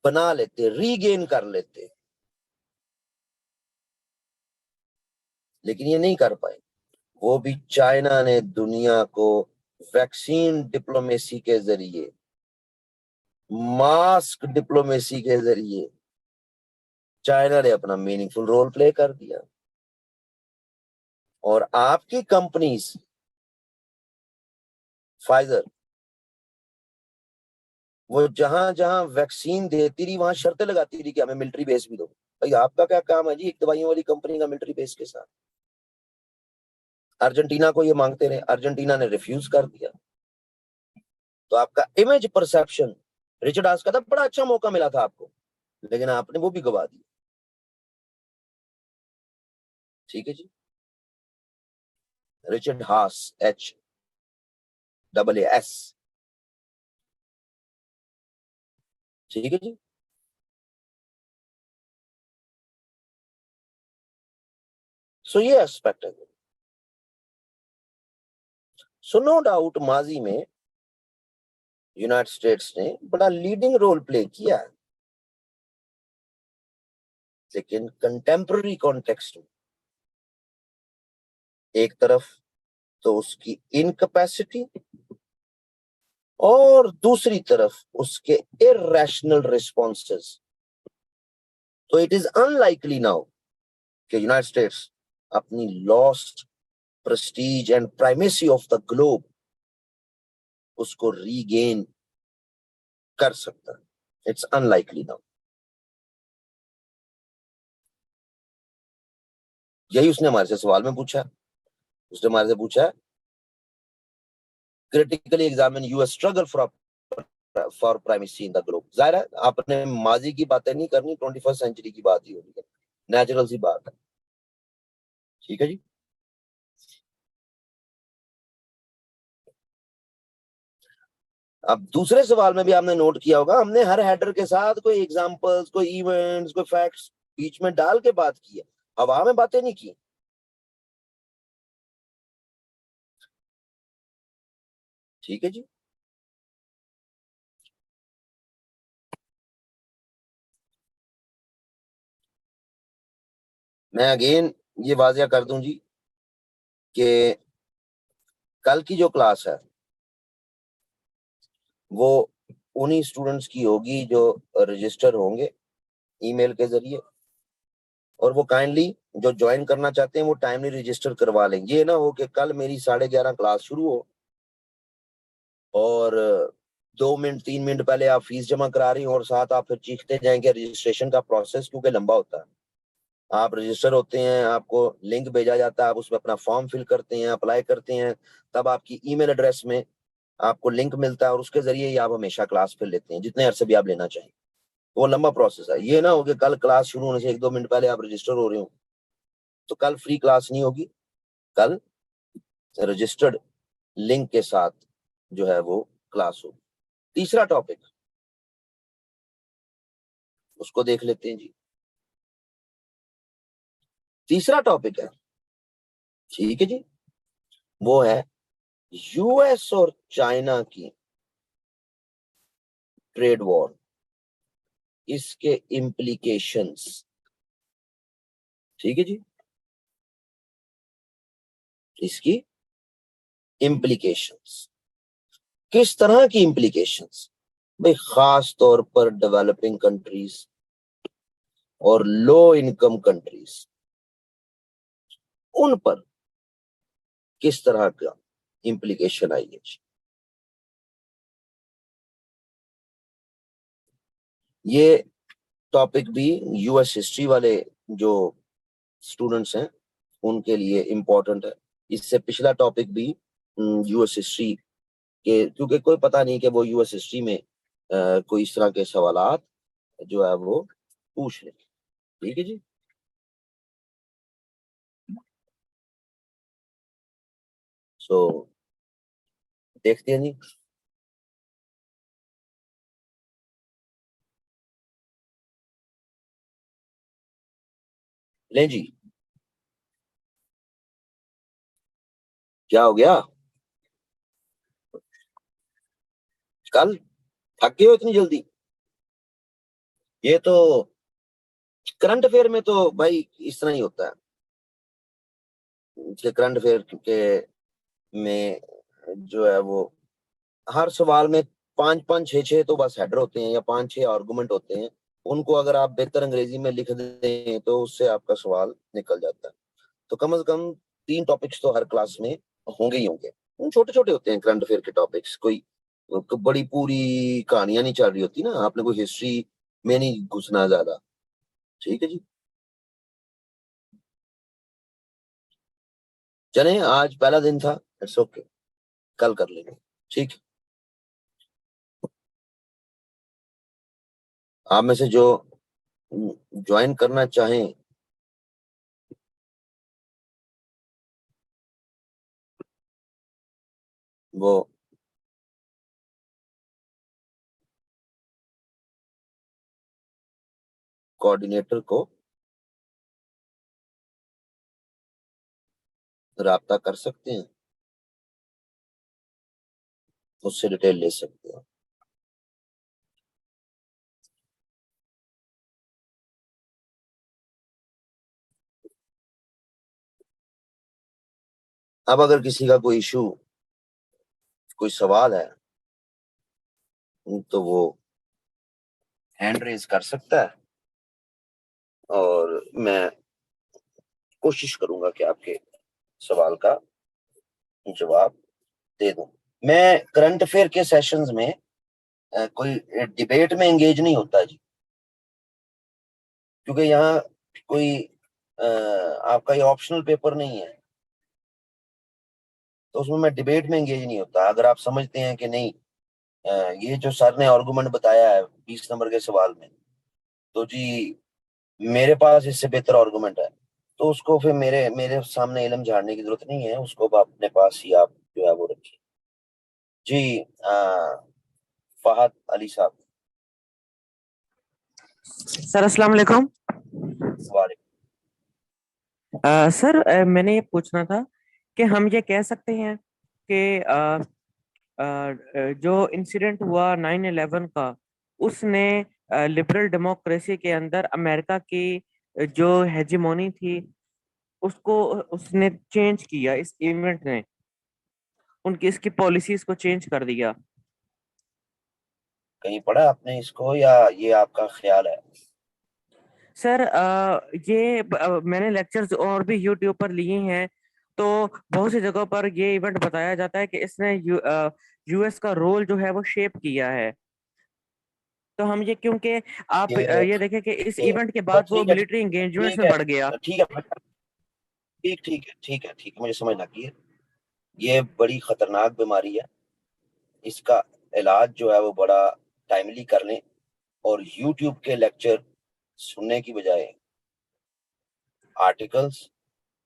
बना लेते, रीगेन कर लेते, लेकिन ये नहीं कर पाए। वो भी चाइना ने दुनिया को वैक्सीन डिप्लोमेसी के जरिए, मास्क डिप्लोमेसी के जरिए चाइना ने अपना मीनिंगफुल रोल प्ले कर दिया। और आपकी कंपनीज फाइजर, वो जहां जहां वैक्सीन देती रही वहां शर्तें लगाती रही कि हमें मिलिट्री बेस भी दो। भाई आपका क्या काम है जी एक दवाइयों वाली कंपनी का मिलिट्री बेस के साथ? अर्जेंटीना को ये मांगते रहे, अर्जेंटीना ने रिफ्यूज कर दिया। तो आपका इमेज परसेप्शन, रिचर्ड हास का था बड़ा अच्छा मौका मिला था आपको, लेकिन आपने वो भी गवा दिया, ठीक है जी। रिचर्ड हास, HAAS, ठीक है जी। सो ये एस्पेक्ट है। सो नो डाउट माजी में यूनाइटेड स्टेट्स ने बड़ा लीडिंग रोल प्ले किया है, लेकिन कंटेम्पररी कॉन्टेक्स्ट में एक तरफ तो उसकी इनकैपेसिटी और दूसरी तरफ उसके इररेशनल रिस्पॉन्सेस। तो इट इज अनलाइकली नाउ कि यूनाइटेड स्टेट्स अपनी lost Prestige and primacy of the globe उसको रीगेन कर सकता है। It's unlikely now. यही उसने हमारे से सवाल में पूछा, उसने हमारे से पूछा है critically examine US struggle for primacy in the globe. जाहिर है आपने माजी की बातें नहीं करनी, 21st सेंचुरी की बात ही होनी है, नेचुरल सी बात है, ठीक है जी। अब दूसरे सवाल में भी आपने नोट किया होगा, हमने हर हेडर के साथ कोई एग्जांपल्स, कोई इवेंट्स, कोई फैक्ट्स बीच में डाल के बात की है, हवा में बातें नहीं की, ठीक है जी। मैं अगेन ये वाजिया कर दूं जी कि कल की जो क्लास है वो उन्हीं स्टूडेंट्स की होगी जो रजिस्टर होंगे ईमेल के जरिए, और वो काइंडली जो ज्वाइन करना चाहते हैं वो टाइमली रजिस्टर करवा लें। ये ना हो कि कल मेरी 11:30 क्लास शुरू हो और 2 मिनट 3 मिनट पहले आप फीस जमा करा रही हो और साथ आप फिर चीखते जाएंगे रजिस्ट्रेशन का प्रोसेस क्योंकि लंबा होता है। आप रजिस्टर होते हैं, आपको लिंक भेजा जाता है, आप उसमें अपना फॉर्म फिल करते हैं, अप्लाई करते हैं, तब आपकी ईमेल एड्रेस में आपको लिंक मिलता है और उसके जरिए ही आप हमेशा क्लास फिर लेते हैं जितने अरसे भी आप लेना चाहें। वो लंबा प्रोसेस है। ये ना हो कि कल क्लास शुरू होने से 1-2 मिनट पहले आप रजिस्टर हो रहे हो, तो कल फ्री क्लास नहीं होगी, कल रजिस्टर्ड लिंक के साथ जो है वो क्लास होगी। तीसरा टॉपिक उसको देख लेते हैं जी। तीसरा टॉपिक है, ठीक है जी, वो है यूएस और चाइना की ट्रेड वॉर, इसके इम्प्लीकेशंस, ठीक है जी, इसकी इम्प्लीकेशंस, किस तरह की इम्प्लीकेशंस। भाई खास तौर पर डेवलपिंग कंट्रीज और लो इनकम कंट्रीज, उन पर किस तरह का इम्प्लीकेशन आई है। ये टॉपिक भी यूएस हिस्ट्री वाले जो स्टूडेंट्स हैं उनके लिए इम्पोर्टेंट है। इससे पिछला टॉपिक भी यूएस हिस्ट्री के, क्योंकि कोई पता नहीं कि वो यूएस हिस्ट्री में कोई इस तरह के सवालात जो है वो पूछ ले। ठीक है जी। सो देखते हैं जी। ले जी, क्या हो गया? कल थक गए हो इतनी जल्दी? ये तो करंट अफेयर में तो भाई इस तरह ही होता है कि करंट अफेयर के में जो है वो हर सवाल में पांच पांच छह छह तो बस हेडर होते हैं या पांच छह आर्गुमेंट होते हैं। उनको अगर आप बेहतर अंग्रेजी में लिख दें तो उससे आपका सवाल निकल जाता है। तो कम से कम तीन टॉपिक्स तो हर क्लास में होंगे ही होंगे। छोटे छोटे होते हैं करंट अफेयर के टॉपिक्स, कोई बड़ी पूरी कहानियां नहीं चल रही होती ना, आपने कोई हिस्ट्री में नहीं घुसना ज्यादा। ठीक है जी। चले, आज पहला दिन था, इट्स ओके, कल कर लेंगे। ठीक है। आप में से जो ज्वाइन करना चाहें वो कोऑर्डिनेटर को राब्ता कर सकते हैं, उससे डिटेल ले सकते हैं। अब अगर किसी का कोई इशू, कोई सवाल है तो वो हैंड रेज कर सकता है और मैं कोशिश करूंगा कि आपके सवाल का जवाब दे दूं। मैं करंट अफेयर के सेशंस में कोई डिबेट में एंगेज नहीं होता जी, क्योंकि यहाँ कोई आपका ये ऑप्शनल पेपर नहीं है, तो उसमें मैं डिबेट में एंगेज नहीं होता। अगर आप समझते हैं कि नहीं ये जो सर ने आर्गुमेंट बताया है 20 नंबर के सवाल में, तो जी मेरे पास इससे बेहतर आर्गुमेंट है, तो उसको फिर मेरे मेरे सामने इल्म झाड़ने की जरूरत नहीं है, उसको आप अपने पास ही आप जो है वो रखिए। जी फहद अली साहब। सर अस्सलाम वालेकुम। वालेकुम। सर मैंने ये पूछना था कि हम ये कह सकते हैं कि जो इंसिडेंट हुआ 9/11 का, उसने लिबरल डेमोक्रेसी के अंदर अमेरिका की जो हेजिमोनी थी उसको उसने चेंज किया, इस इवेंट ने उनकी इसकी पॉलिसीज को चेंज कर दिया। कहीं पढ़ा आपने इसको या ये आपका ख्याल है? सर मैंने लेक्चर्स और भी यूट्यूब पर लिए हैं, तो बहुत सी जगहों पर ये इवेंट बताया जाता है कि इसने यूएस का रोल जो है वो शेप किया है। तो हम ये क्योंकि आप ये ये देखें कि इस ये इवेंट के बस बाद वो ठीक है, मिलिट्री एंगेजमेंट्स ठीक में है, बढ़ गया। ठीक है, ठीक ठीक है, ठीक है, ठीक है, मुझे समझ लगी है। ये बड़ी खतरनाक बीमारी है, इसका इलाज जो है वो बड़ा टाइमली कर लें और यूट्यूब के लेक्चर सुनने की बजाय आर्टिकल्स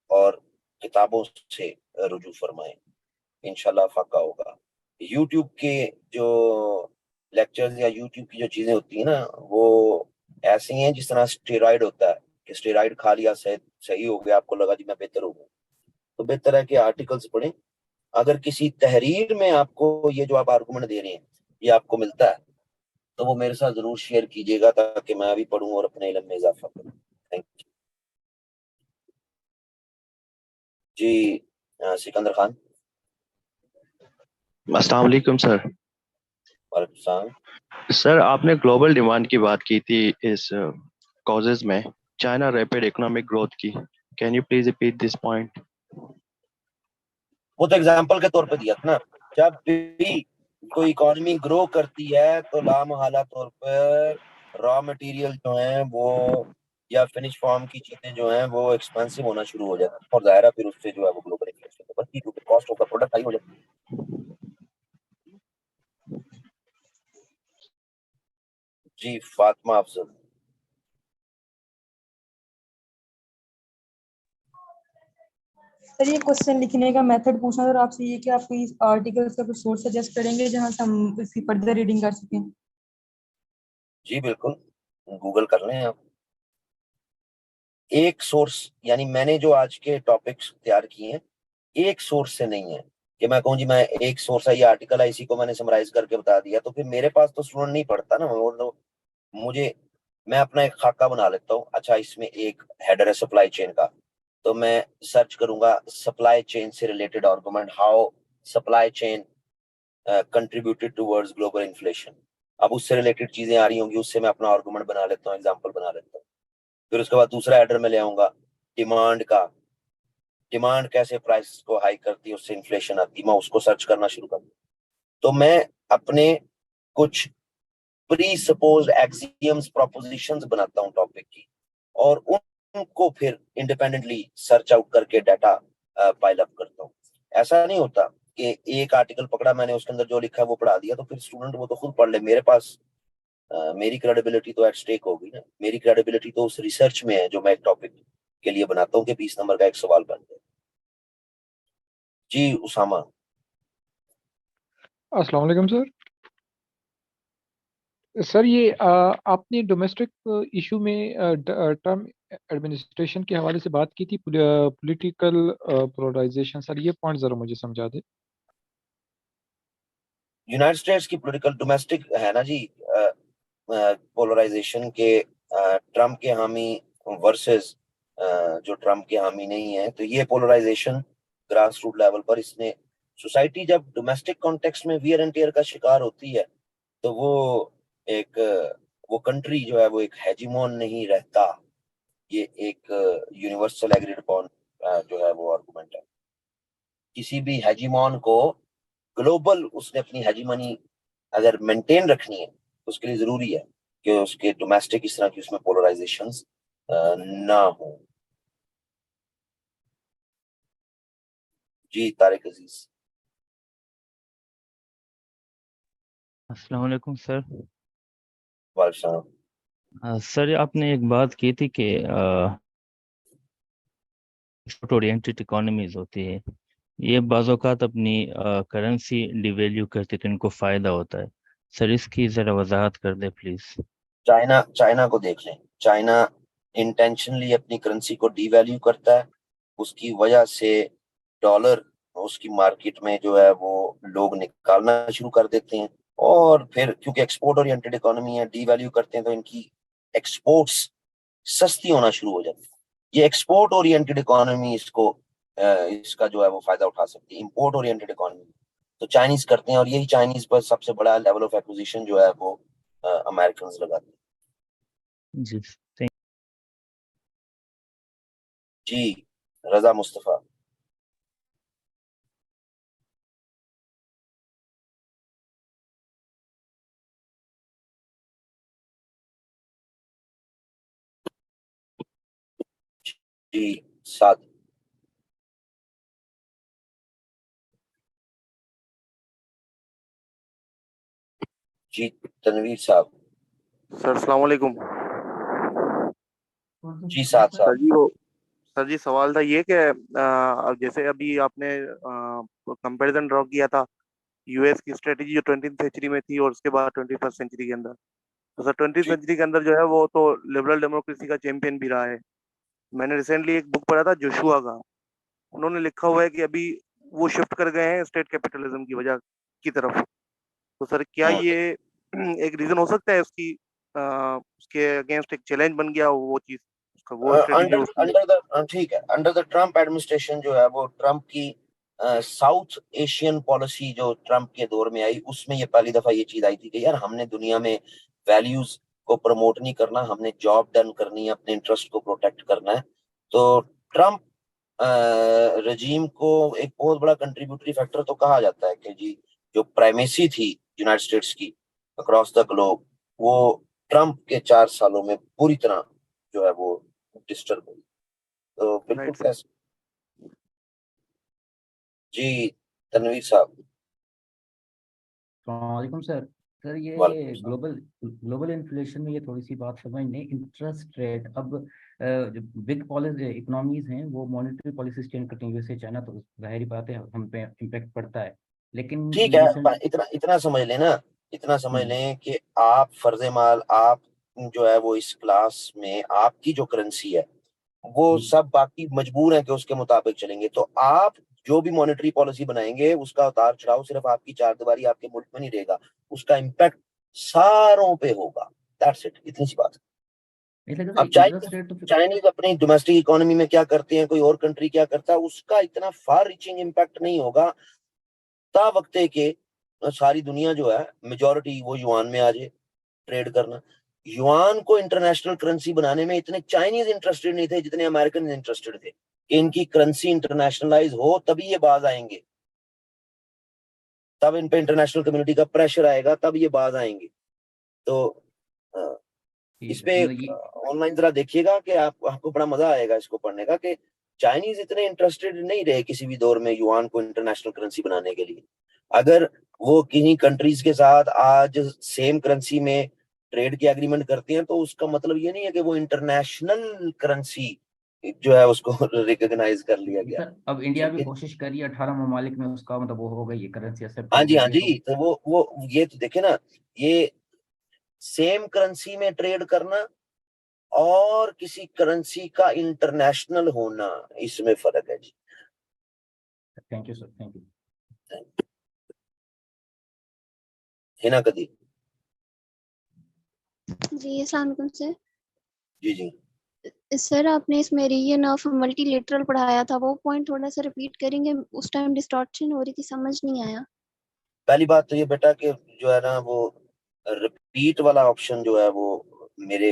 और किताबों से रुजू फरमाएं, इंशाल्लाह फाका होगा। यूट्यूब के जो लेक्चर्स या यूट्यूब की जो चीजें होती है ना, वो ऐसी हैं जिस तरह स्टेरॉइड होता है कि स्टेरॉइड खा लिया, सही सही हो गया, आपको लगा जी मैं बेहतर हो गया। तो बेहतर है कि आर्टिकल्स पढ़ें। अगर किसी तहरीर में आपको ये जो आप आर्गुमेंट दे रहे हैं ये आपको मिलता है तो वो मेरे साथ जरूर शेयर कीजिएगा ताकि मैं भी पढ़ूं और अपने इल्म में इजाफा करूं। थैंक यू जी। सिकंदर खान। अस्सलाम वालेकुम सर। वालेकुम सलाम। सर आपने ग्लोबल डिमांड की बात की थी इस कॉजेज में, चाइना रैपिड इकोनॉमिक ग्रोथ की। Can you please repeat this point? वो तो एग्जाम्पल के तौर पे दिया था ना, जब भी कोई इकोनॉमी ग्रो करती है तो लामहला तौर पर रॉ मटेरियल जो है वो या फिनिश फॉर्म की चीजें जो हैं वो एक्सपेंसिव होना शुरू हो जाती है, और जाहिर है फिर उससे जो है वो ग्लोबल इन्फ्लेशन तो बढ़ती है क्योंकि cost of the product high हो जाती है। जी फातिमा अफजल। सर ये क्वेश्चन लिखने का मेथड पूछना था आपसे, ये कि आप कोई आर्टिकल्स का कुछ सोर्स सजेस्ट करेंगे जहां से हम इसकी फर्दर रीडिंग कर सकें? जी बिल्कुल, गूगल कर लें आप। एक सोर्स यानी मैंने जो आज के टॉपिक्स तैयार किए हैं एक सोर्स से नहीं है कि मैं कहूँ जी मैं एक सोर्स है ये आर्टिकल है इसी को मैंने समराइज करके बता दिया, तो फिर मेरे पास तो स्टूडेंट नहीं पढ़ता ना, वो तो मुझे मैं अपना एक खाका बना लेता हूँ। अच्छा इसमें एक हेडर है सप्लाई चेन का, तो मैं सर्च करूंगा सप्लाई चेन से related argument, how supply chain contributed towards global inflation. अब उससे रिलेटेड चीजें आ रही होंगी, उससे मैं अपना आर्गुमेंट बना लेता हूँ, एग्जाम्पल बना लेता हूँ। फिर उसके बाद दूसरा हेडर में ले आऊंगा डिमांड का, डिमांड कैसे प्राइस को हाई करती है उससे इन्फ्लेशन आती है, मैं उसको सर्च करना शुरू कर दूं। तो मैं अपने कुछ प्री सपोज्ड एक्सियम्स प्रोपोजिशंस बनाता हूँ टॉपिक की, और उनको फिर इंडिपेंडेंटली सर्च आउट करके डाटा पाइल अप करता हूँ। ऐसा नहीं होता कि एक आर्टिकल पकड़ा मैंने उसके अंदर जो लिखा है वो पढ़ा दिया तो फिर स्टूडेंट वो तो खुद पढ़ ले, मेरे पास मेरी क्रेडिबिलिटी तो एट स्टेक होगी ना। मेरी क्रेडिबिलिटी तो उस रिसर्च में है जो मैं एक टॉपिक के लिए बनाता हूँ कि 20 नंबर का एक सवाल बन जाए। जी उसामा। अस्सलाम वालेकुम सर। सर ये आपने डोमेस्टिक इशू में टर्म एडमिनिस्ट्रेशन के हवाले से बात की थी, पॉलिटिकल पोलराइजेशन। सर ये पॉइंट ज़रा मुझे समझा दे। यूनाइटेड स्टेट्स की पॉलिटिकल डोमेस्टिक है ना जी, पोलराइजेशन के ट्रम्प के हामी वर्सेस जो ट्रम्प के हामी नहीं है, तो ये पोलराइजेशन ग्रास रूट लेवल पर इसने सोसाइटी जब डोमेस्टिक कॉन्टेक्स्ट में वियर एंड टियर का शिकार होती है तो वो एक वो कंट्री जो है वो एक हेजिमोन नहीं रहता। ये एक यूनिवर्सल एग्रीड अपॉन जो है वो आर्गुमेंट है। किसी भी हेजिमोन को ग्लोबल उसने अपनी हेजिमनी अगर मेंटेन रखनी है तो उसके लिए जरूरी है कि उसके डोमेस्टिक इस तरह की उसमें पोलराइजेशंस ना हो। जी तारिक अजीज। अस्सलाम वालेकुम सर। वालेकुम। सर आपने एक बात की थी कि एक्सपोर्ट ओरिएंटेड इकोनॉमीज होती है, ये बाज़ औक़ात अपनी करेंसी डिवैल्यू करती तो इनको फ़ायदा होता है। सर इसकी ज़रा वजाहत कर दे प्लीज़। चाइना चाइना को देख लें, चाइना इंटेंशनली अपनी करेंसी को डीवैल्यू करता है, उसकी वजह से डॉलर उसकी मार्केट में जो है वो लोग निकालना शुरू कर देते हैं, और फिर क्योंकि एक्सपोर्ट ओरिएंटेड इकोनॉमी है डीवैल्यू करते हैं तो इनकी एक्सपोर्ट्स सस्ती होना शुरू हो जाती है। ये एक्सपोर्ट ओरिएंटेड इकोनॉमी इसको इसका जो है वो फायदा उठा सकती है, इंपोर्ट ओरिएंटेड इकोनॉमी तो चाइनीज करते हैं, और यही चाइनीज पर सबसे बड़ा लेवल ऑफ एक्विजिशन जो है वो अमेरिकन लगाते हैं। जी जी रजा मुस्तफा। जी साद। जी तनवीर साहब। सर अस्सलाम वालेकुम। जी साद सर साहब। जी वो सर जी सवाल था ये कि जैसे अभी आपने कंपैरिजन ड्रॉ किया था यूएस की स्ट्रेटजी जो 20th सेंचुरी में थी और उसके बाद 21st सेंचुरी के अंदर, तो सर 20th जी सेंचुरी के अंदर जो है वो तो लिबरल डेमोक्रेसी का चैंपियन भी रहा है। मैंने रिसेंटली एक बुक पढ़ा था जोशुआ का, उन्होंने लिखा हुआ है कि अभी वो शिफ्ट कर गए हैं स्टेट कैपिटलिज्म की वजह की तरफ। तो सर क्या ये एक रीजन हो सकता है उसकी उसके अगेंस्ट एक चैलेंज बन गया हो वो चीज, उसका वो स्ट्रेटजी जो अंडर उसकी है? अंडर द ठीक है, अंडर द ट्रम्प एडमिनिस्ट्रेशन जो है वो ट्रम्प की साउथ एशियन पॉलिसी जो ट्रम्प के दौर में आई, उसमें ये पहली दफा ये चीज आई थी कि यार हमने दुनिया में वैल्यूज को प्रमोट नहीं करना, हमने जॉब डन करनी है, अपने इंटरेस्ट को प्रोटेक्ट करना है। तो ट्रम्प रजीम को एक बहुत बड़ा कंट्रीब्यूटरी फैक्टर तो कहा जाता है कि जी जो प्राइमेसी थी यूनाइटेड स्टेट्स की अक्रॉस द ग्लोब, वो ट्रम्प के 4 सालों में पूरी तरह जो है वो डिस्टर्ब हुई। तो बिल्कुल राइट सर। जी तनवीर साहब। वालेकुम सर। सर ये वालेकुम सलाम। ग्लोबल इन्फ्लेशन में ये थोड़ी सी बात समझने, इंटरेस्ट रेट अब जो बिग पॉलिसी इकोनॉमीज हैं वो मॉनेटरी पॉलिसी चेंज करती हैं, जैसे चाइना, तो जाहिर बात है हम पे इम्पेक्ट पड़ता है, लेकिन ठीक ये है, रिसेंट इतना इतना समझ लेना, इतना समझ लें कि आप फर्ज माल, आप जो है वो इस क्लास में आपकी जो करेंसी है वो सब बाकी मजबूर हैं कि उसके मुताबिक चलेंगे। तो आप जो भी मॉनेटरी पॉलिसी बनाएंगे उसका उतार चढ़ाव सिर्फ आपकी चारदीवारी आपके मुल्क में नहीं रहेगा, उसका इम्पैक्ट सारों पे होगा। दैट्स इट, इतनी सी बात है। अब इंटरेस्ट रेट तो चाइनीज अपनी डोमेस्टिक इकोनॉमी में क्या करते हैं, कोई और कंट्री क्या करता है, उसका इतना फार रीचिंग इम्पैक्ट नहीं होगा ता वक्ते के सारी दुनिया जो है मेजोरिटी वो युआन में आ जाए ट्रेड करना। युआन को इंटरनेशनल करेंसी बनाने में इतने चाइनीज इंटरेस्टेड नहीं थे जितने अमेरिकन इंटरेस्टेड थे कि इनकी करेंसी इंटरनेशनलाइज हो, तभी ये बाज आएंगे, तब इन पे इंटरनेशनल कम्युनिटी का प्रेशर आएगा, तब ये बाज आएंगे। तो अ, इस पे ऑनलाइन जरा देखिएगा कि आपको बड़ा मजा आएगा इसको पढ़ने का कि चाइनीज इतने इंटरेस्टेड नहीं रहे किसी भी दौर में युआन को इंटरनेशनल करेंसी बनाने के लिए। अगर वो किन्हीं कंट्रीज के साथ आज सेम करेंसी में ट्रेड की एग्रीमेंट करते हैं तो उसका मतलब ये नहीं है कि वो इंटरनेशनल करेंसी जो है उसको रिकॉग्नाइज कर लिया गया। सर अब इंडिया भी कोशिश करी 18 ममालिक में, उसका मतलब वो हो गई ये करेंसी एक्सेप्ट हाँ हो जी, हाँ गई है, जी, तो वो ये तो देखे ना, ये सेम करेंसी में ट्रेड करना और किसी करेंसी का इंटरनेशनल होना, इसमें फर्क है जी। Thank you sir, thank you. Hina Kadi. Ji अस्सलाम वालेकुम सर। जी जी। सर आपने इसमें रीजन ऑफ मल्टीलेटरल पढ़ाया था, वो पॉइंट थोड़ा सा रिपीट करेंगे, उस टाइम डिस्टॉर्शन हो रही थी, समझ नहीं आया। पहली बात तो ये बेटा कि जो है ना वो रिपीट वाला ऑप्शन जो है वो मेरे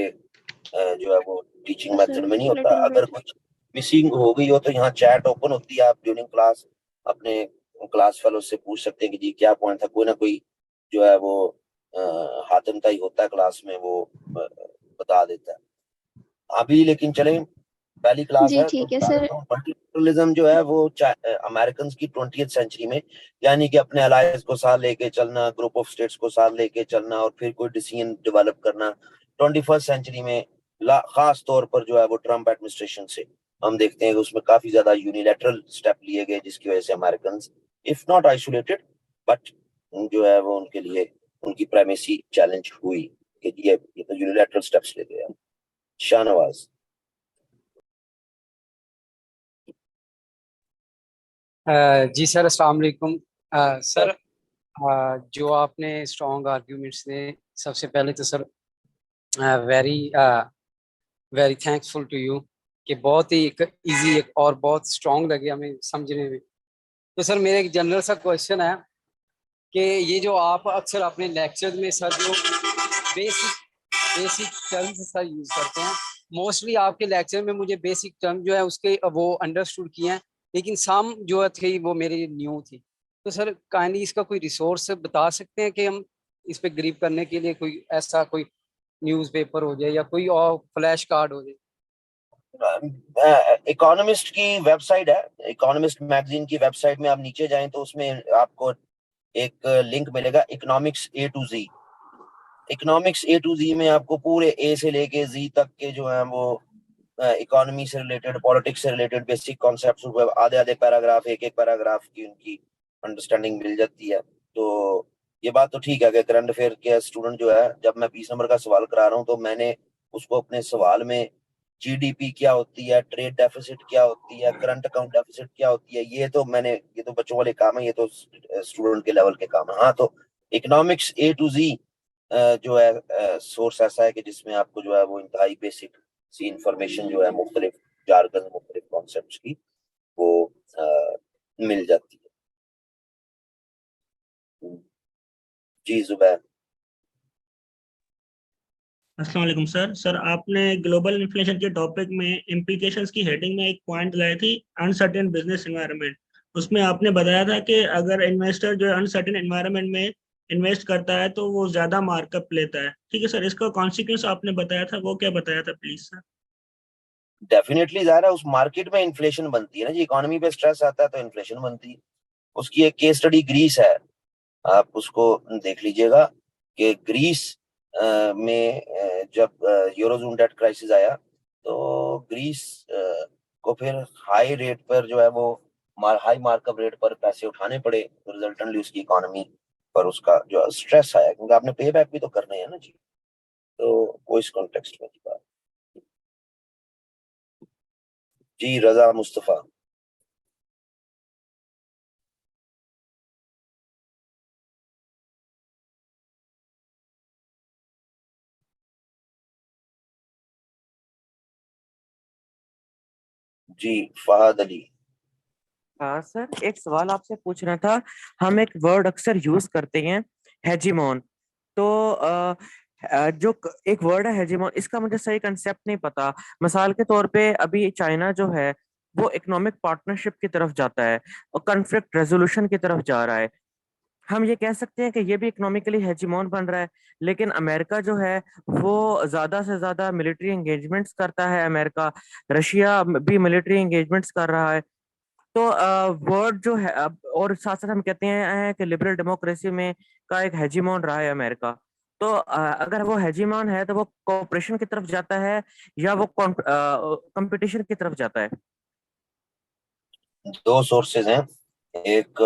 जो है वो टीचिंग सर मेथड में नहीं होता। लिटिल अगर बिट। कुछ मिसिंग हो गई हो तो यहाँ चैट ओपन होती है, आप ड्यूरिंग क्लास अपने क्लास फेलो से पूछ सकते हैं कि जी क्या पॉइंट था। कोई ना कोई जो है वो हातिम ताई होता है क्लास में, वो बता देता है। अभी लेकिन चले, पहली क्लास जी है तो ठीक है बता सर। देता हूँ। मल्टीकल्चरलिज्म जो है वो अमेरिकन की 20th सेंचुरी में, यानी कि अपने अलायंस को साथ लेके चलना, ग्रुप ऑफ स्टेट्स को साथ लेके चलना और फिर कोई डिसीजन डेवलप करना। 21st सेंचुरी में खास तौर पर जो है वो ट्रम्प एडमिनिस्ट्रेशन से हम देखते हैं कि उसमें काफी ज्यादा यूनिलैटरल स्टेप लिए गए, जिसकी वजह से American if not isolated but जो है वो उनके लिए उनकी प्राइमेसी चैलेंज हुई कि ये तो यूनिलैटरल स्टेप्स ले गए। शाहनवाज। जी सर, अस्सलाम वालेकुम। सर जो आपने स्ट्रॉन्ग आर्ग्यूमेंट्स दिए, सबसे पहले तो sir very very thankful to you कि बहुत ही एक इजी एक और बहुत स्ट्रॉन्ग लगे हमें समझने में। तो सर मेरा एक जनरल सा क्वेश्चन है कि ये जो आप अक्सर अपने लेक्चर में सर जो बेसिक टर्म्स सर यूज़ करते हैं, मोस्टली आपके लेक्चर में मुझे बेसिक टर्म जो है उसके वो अंडरस्टूड किए हैं, लेकिन सम जो थी वो मेरे लिए न्यू थी। तो सर काइंडली इसका कोई रिसोर्स बता सकते हैं कि हम इस पे ग्रीप करने के लिए कोई ऐसा कोई न्यूज़पेपर हो जाए या कोई और फ्लैश कार्ड हो जाए? इकोनॉमिस्ट की वेबसाइट है, इकोनॉमिस्ट मैगजीन की वेबसाइट में आप नीचे जाएं तो उसमें आपको एक लिंक मिलेगा, economics A to Z. Economics A to Z में आपको पूरे ए से लेके जी तक के जो है वो इकोनॉमी से रिलेटेड, पॉलिटिक्स से रिलेटेड बेसिक कॉन्सेप्ट्स, आधे आधे पैराग्राफ, एक एक पैराग्राफ की उनकी अंडरस्टैंडिंग मिल जाती है। तो ये बात तो ठीक है कि करंट अफेयर के स्टूडेंट जो है, जब मैं 20 नंबर का सवाल करा रहा हूँ तो मैंने उसको अपने सवाल में जीडीपी क्या होती है, ट्रेड डेफिसिट क्या होती है, करंट अकाउंट डेफिसिट क्या होती है, ये तो बच्चों वाले काम है, ये तो स्टूडेंट के लेवल के काम है। हाँ, तो इकोनॉमिक्स ए टू जी जो है सोर्स ऐसा है कि जिसमें आपको जो है वो इंतहाई बेसिक सी इंफॉर्मेशन जो है मुख्तलिफ जारगन, मुख्तलिफ कॉन्सेप्ट्स की वो मिल जाती है। जी जुबैर। अस्सलाम वालेकुम सर आपने ग्लोबल इन्फ्लेशन के टॉपिक में इम्प्लीकेशंस की हेडिंग में एक पॉइंट लाई थी, अनसर्टेन बिजनेस एनवायरनमेंट। उसमें आपने बताया था कि अगर इन्वेस्टर जो है अनसर्टेन एनवायरनमेंट में इन्वेस्ट करता है तो वो ज्यादा मार्कअप लेता है। ठीक है सर, इसका कॉन्सिक्वेंस आपने बताया था, वो क्या बताया था प्लीज सर? डेफिनेटली ज़ाहिर है उस मार्केट में इन्फ्लेशन बनती है ना जी, इकोनॉमी पे स्ट्रेस आता है तो इन्फ्लेशन बनती है। उसकी एक केस स्टडी ग्रीस है, आप उसको देख लीजिएगा कि ग्रीस में जब यूरोजोन डेट क्राइसिस आया तो ग्रीस को फिर हाई रेट पर जो है वो हाई मार्कअप रेट पर पैसे उठाने पड़े, तो रिजल्टेंटली उसकी इकोनॉमी पर उसका जो स्ट्रेस आया, क्योंकि आपने पे बैक भी तो करने हैं ना जी। तो वो इस कॉन्टेक्स्ट में की बात। जी रजा मुस्तफा। जी फहद अली। सर एक सवाल आपसे पूछना था। हम एक वर्ड अक्सर यूज करते हैं, हेजिमोन। तो एक वर्ड है हेजिमोन, इसका मुझे सही कंसेप्ट नहीं पता। मिसाल के तौर पे अभी चाइना जो है वो इकोनॉमिक पार्टनरशिप की तरफ जाता है और कॉन्फ्लिक्ट रेजोल्यूशन की तरफ जा रहा है। हम ये कह सकते हैं कि ये भी इकोनॉमिकली हेजिमोन बन रहा है। लेकिन अमेरिका जो है वो ज्यादा से ज्यादा मिलिट्री एंगेजमेंट्स करता है। अमेरिका, रशिया भी मिलिट्री एंगेजमेंट्स कर रहा है। तो वर्ड जो है और साथ साथ हम कहते हैं कि लिबरल डेमोक्रेसी में का एक हेजिमोन रहा है अमेरिका। तो अगर वो हेजिमोन है तो वो कोऑपरेशन की तरफ जाता है या वो कंपटीशन की तरफ जाता है? दो सोर्सेज हैं, एक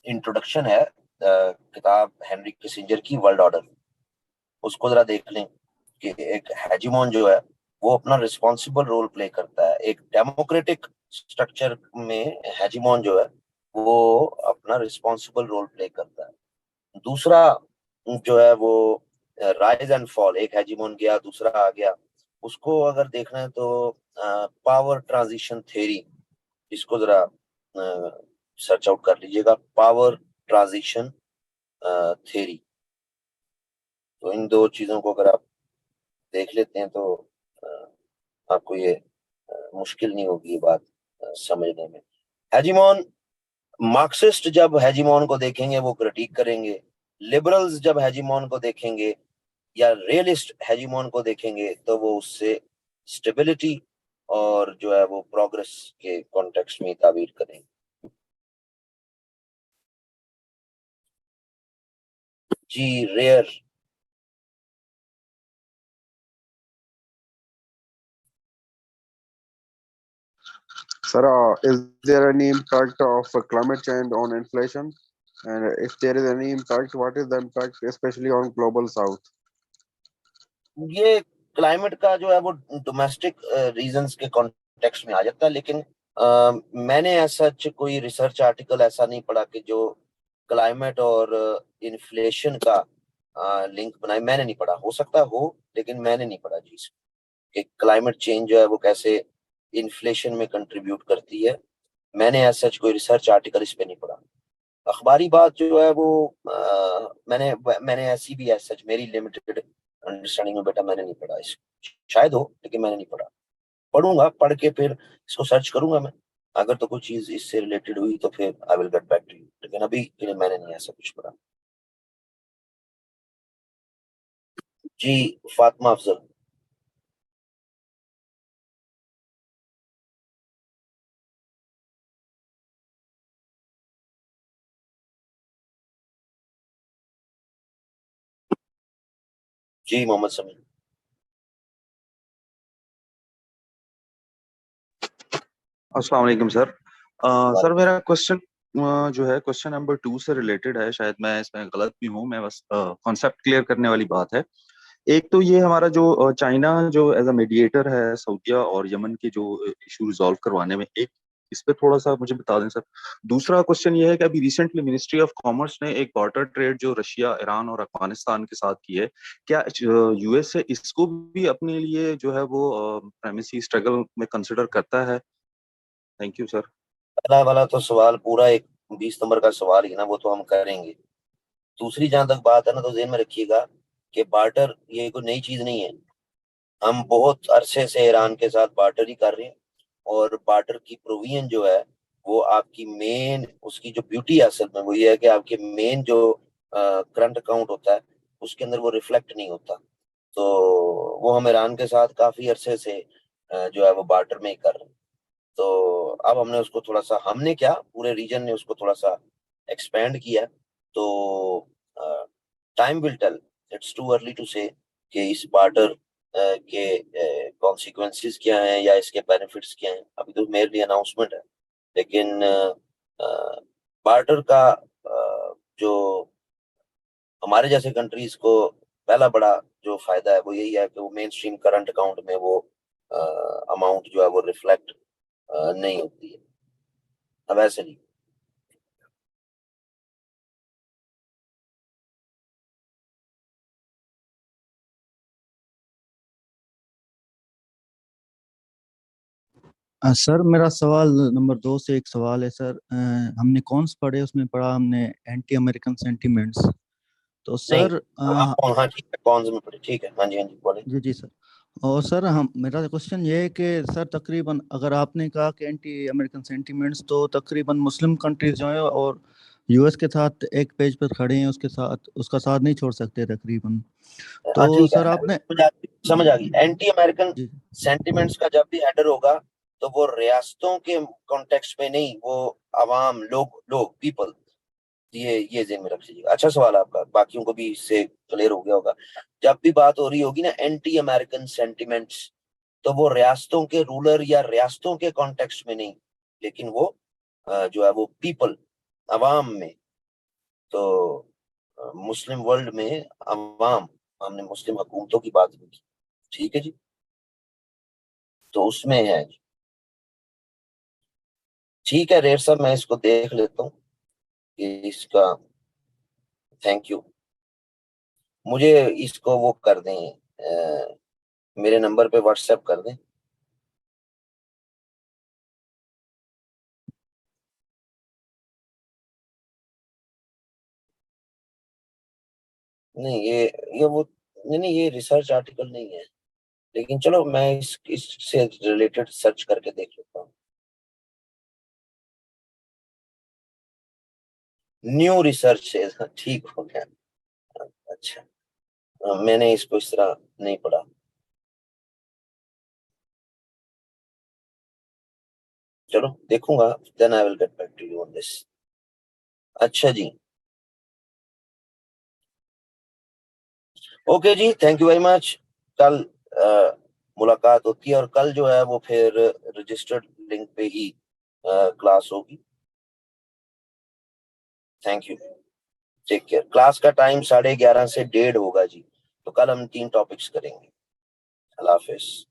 इंट्रोडक्शन है किताब हेनरी किसिंजर की वर्ल्ड ऑर्डर, उसको जरा देख लें कि एक हेजिमोन जो है वो अपना रिस्पॉन्सिबल रोल प्ले करता है। एक डेमोक्रेटिक स्ट्रक्चर में हेजिमोन जो है वो अपना रिस्पॉन्सिबल रोल प्ले करता है। दूसरा जो है वो राइज एंड फॉल, एक हेजिमोन गया दूसरा आ गया, उसको अगर देखना है तो पावर ट्रांजिशन थ्योरी, इसको जरा सर्च आउट कर लीजिएगा, पावर ट्रांजिशन थ्योरी। तो इन दो चीजों को अगर आप देख लेते हैं तो आपको ये मुश्किल नहीं होगी ये बात समझने में। हेजिमोन, मार्क्सिस्ट जब हेजिमोन को देखेंगे वो क्रिटिक करेंगे, लिबरल्स जब हेजिमोन को देखेंगे या रियलिस्ट हेजिमोन को देखेंगे तो वो उससे स्टेबिलिटी और जो है वो प्रोग्रेस के कॉन्टेक्स्ट में ताबीर करेंगे। जी rare. Sir, is there any impact of climate change on inflation? And if there is any impact, what is the impact, especially on global south? ये क्लाइमेट का जो है वो डोमेस्टिक रीजंस के कॉन्टेक्स्ट में आ जाता है, लेकिन मैंने ऐसा कोई रिसर्च आर्टिकल ऐसा नहीं पढ़ा कि जो क्लाइमेट और इन्फ्लेशन का लिंक बनाए, मैंने नहीं पढ़ा। हो सकता हो लेकिन मैंने नहीं पढ़ा जी कि क्लाइमेट चेंज जो है वो कैसे इन्फ्लेशन में कंट्रीब्यूट करती है। मैंने ऐसा कोई रिसर्च आर्टिकल इस पे नहीं पढ़ा। अखबारी बात जो है वो मैंने ऐसी भी ऐसा मेरी लिमिटेड अंडरस्टैंडिंग में बेटा मैंने नहीं पढ़ा इसको, शायद हो लेकिन मैंने नहीं पढ़ा। पढ़ूंगा, पढ़ के फिर इसको सर्च करूंगा मैं, अगर तो कोई चीज इससे रिलेटेड हुई तो फिर I will get back to you, लेकिन अभी के लिए मैंने नहीं ऐसा कुछ पढ़ा। जी फातिमा अफजल। जी मोहम्मद समीर। अस्सलाम वालेकुम सर। सर मेरा क्वेश्चन जो है क्वेश्चन नंबर 2 से रिलेटेड है, शायद मैं इसमें गलत भी हूँ, मैं बस कॉन्सेप्ट क्लियर करने वाली बात है। एक तो ये हमारा जो चाइना जो एज अ मीडिएटर है सऊदीया और यमन के जो इशू रिजॉल्व करवाने में, एक इस पे थोड़ा सा मुझे बता दें सर। दूसरा क्वेश्चन ये है कि अभी रिसेंटली मिनिस्ट्री ऑफ कॉमर्स ने एक वाटर ट्रेड जो रशिया, ईरान और अफगानिस्तान के साथ की है, क्या यूएसए इसको भी अपने लिए जो है वो प्राइमेसी स्ट्रगल में कंसिडर करता है? Thank you sir. पहला वाला तो सवाल पूरा एक 20 नंबर का सवाल ही ना, वो तो हम करेंगे। दूसरी जहां तक बात है ना, तो ध्यान में रखिएगा कि बार्टर ये कोई नई चीज नहीं है। हम बहुत अरसे से ईरान के साथ बार्टर ही कर रहे हैं, और बार्टर की प्रोविजन जो है वो आपकी मेन, उसकी जो ब्यूटी है असल में वो ये है कि आपके मेन जो करंट अकाउंट होता है उसके अंदर वो रिफ्लेक्ट नहीं होता। तो वो हम ईरान के साथ काफी अरसे से जो है वो बार्टर में ही कर रहे हैं। तो अब हमने उसको थोड़ा सा, हमने क्या, पूरे रीजन ने उसको थोड़ा सा एक्सपेंड किया है। तो time will tell, it's too early to say कि इस बार्टर के कॉन्सिक्वेंसेस क्या हैं या इसके बेनिफिट्स क्या हैं। अभी तो मेरे लिए अनाउंसमेंट है, लेकिन बार्टर का जो हमारे जैसे कंट्रीज को पहला बड़ा जो फायदा है वो यही है कि वो मेन स्ट्रीम करंट अकाउंट में वो अमाउंट जो है वो रिफ्लेक्ट नहीं होती है। अब ऐसे नहीं। सर मेरा सवाल नंबर 2 से एक सवाल है सर। हमने कौन से पढ़े, उसमें पढ़ा हमने एंटी अमेरिकन सेंटिमेंट्स। तो नहीं, सर आप कौन, हाँ ठीक है, कौन से में पढ़े, ठीक है, हाँ जी हाँ जी बोले। जी जी सर। और सर हम, मेरा क्वेश्चन ये है कि सर तकरीबन अगर आपने कहा कि एंटी अमेरिकन सेंटिमेंट्स, तो तकरीबन मुस्लिम कंट्रीज जो है और यूएस के साथ एक पेज पर खड़े हैं, उसके साथ उसका साथ नहीं छोड़ सकते तकरीबन। हाँ तो ठीक है, सर आपने समझ आ गई। एंटी अमेरिकन जी सेंटिमेंट्स का जब भी हेडर होगा तो वो रियासतों के कॉन्टेक्स्ट में नहीं, वो आवाम, लोग लोग पीपल, ये ज़हन में रख लीजिएगा। अच्छा सवाल है आपका, बाकियों को भी इससे क्लियर हो गया होगा। जब भी बात हो रही होगी ना एंटी अमेरिकन सेंटिमेंट्स, तो वो रियासतों के रूलर या रियासतों के कॉन्टेक्स्ट में नहीं, लेकिन वो जो है वो पीपल, अवाम में। तो मुस्लिम वर्ल्ड में अवाम, हमने मुस्लिम हुकूमतों की बात नहीं की, ठीक है जी, तो उसमें है। ठीक है रेर साहब, मैं इसको देख लेता हूँ कि इसका, थैंक यू। मुझे इसको वो कर दें, मेरे नंबर पे व्हाट्सएप कर दें। नहीं ये वो, नहीं नहीं, ये रिसर्च आर्टिकल नहीं है, लेकिन चलो मैं इससे रिलेटेड सर्च करके देख लेता हूँ। न्यू रिसर्च से, ठीक हो गया। अच्छा, मैंने इसको इस तरह नहीं पढ़ा। चलो देखूंगा, then I will get back to you on this. अच्छा जी, ओके जी, थैंक यू वेरी मच। कल मुलाकात होती है, और कल जो है वो फिर रजिस्टर्ड लिंक पे ही क्लास होगी। Thank you, take care. Class का टाइम 11:30 से 1:30 होगा जी। तो कल हम 3 टॉपिक्स करेंगे। अल्लाह हाफिज।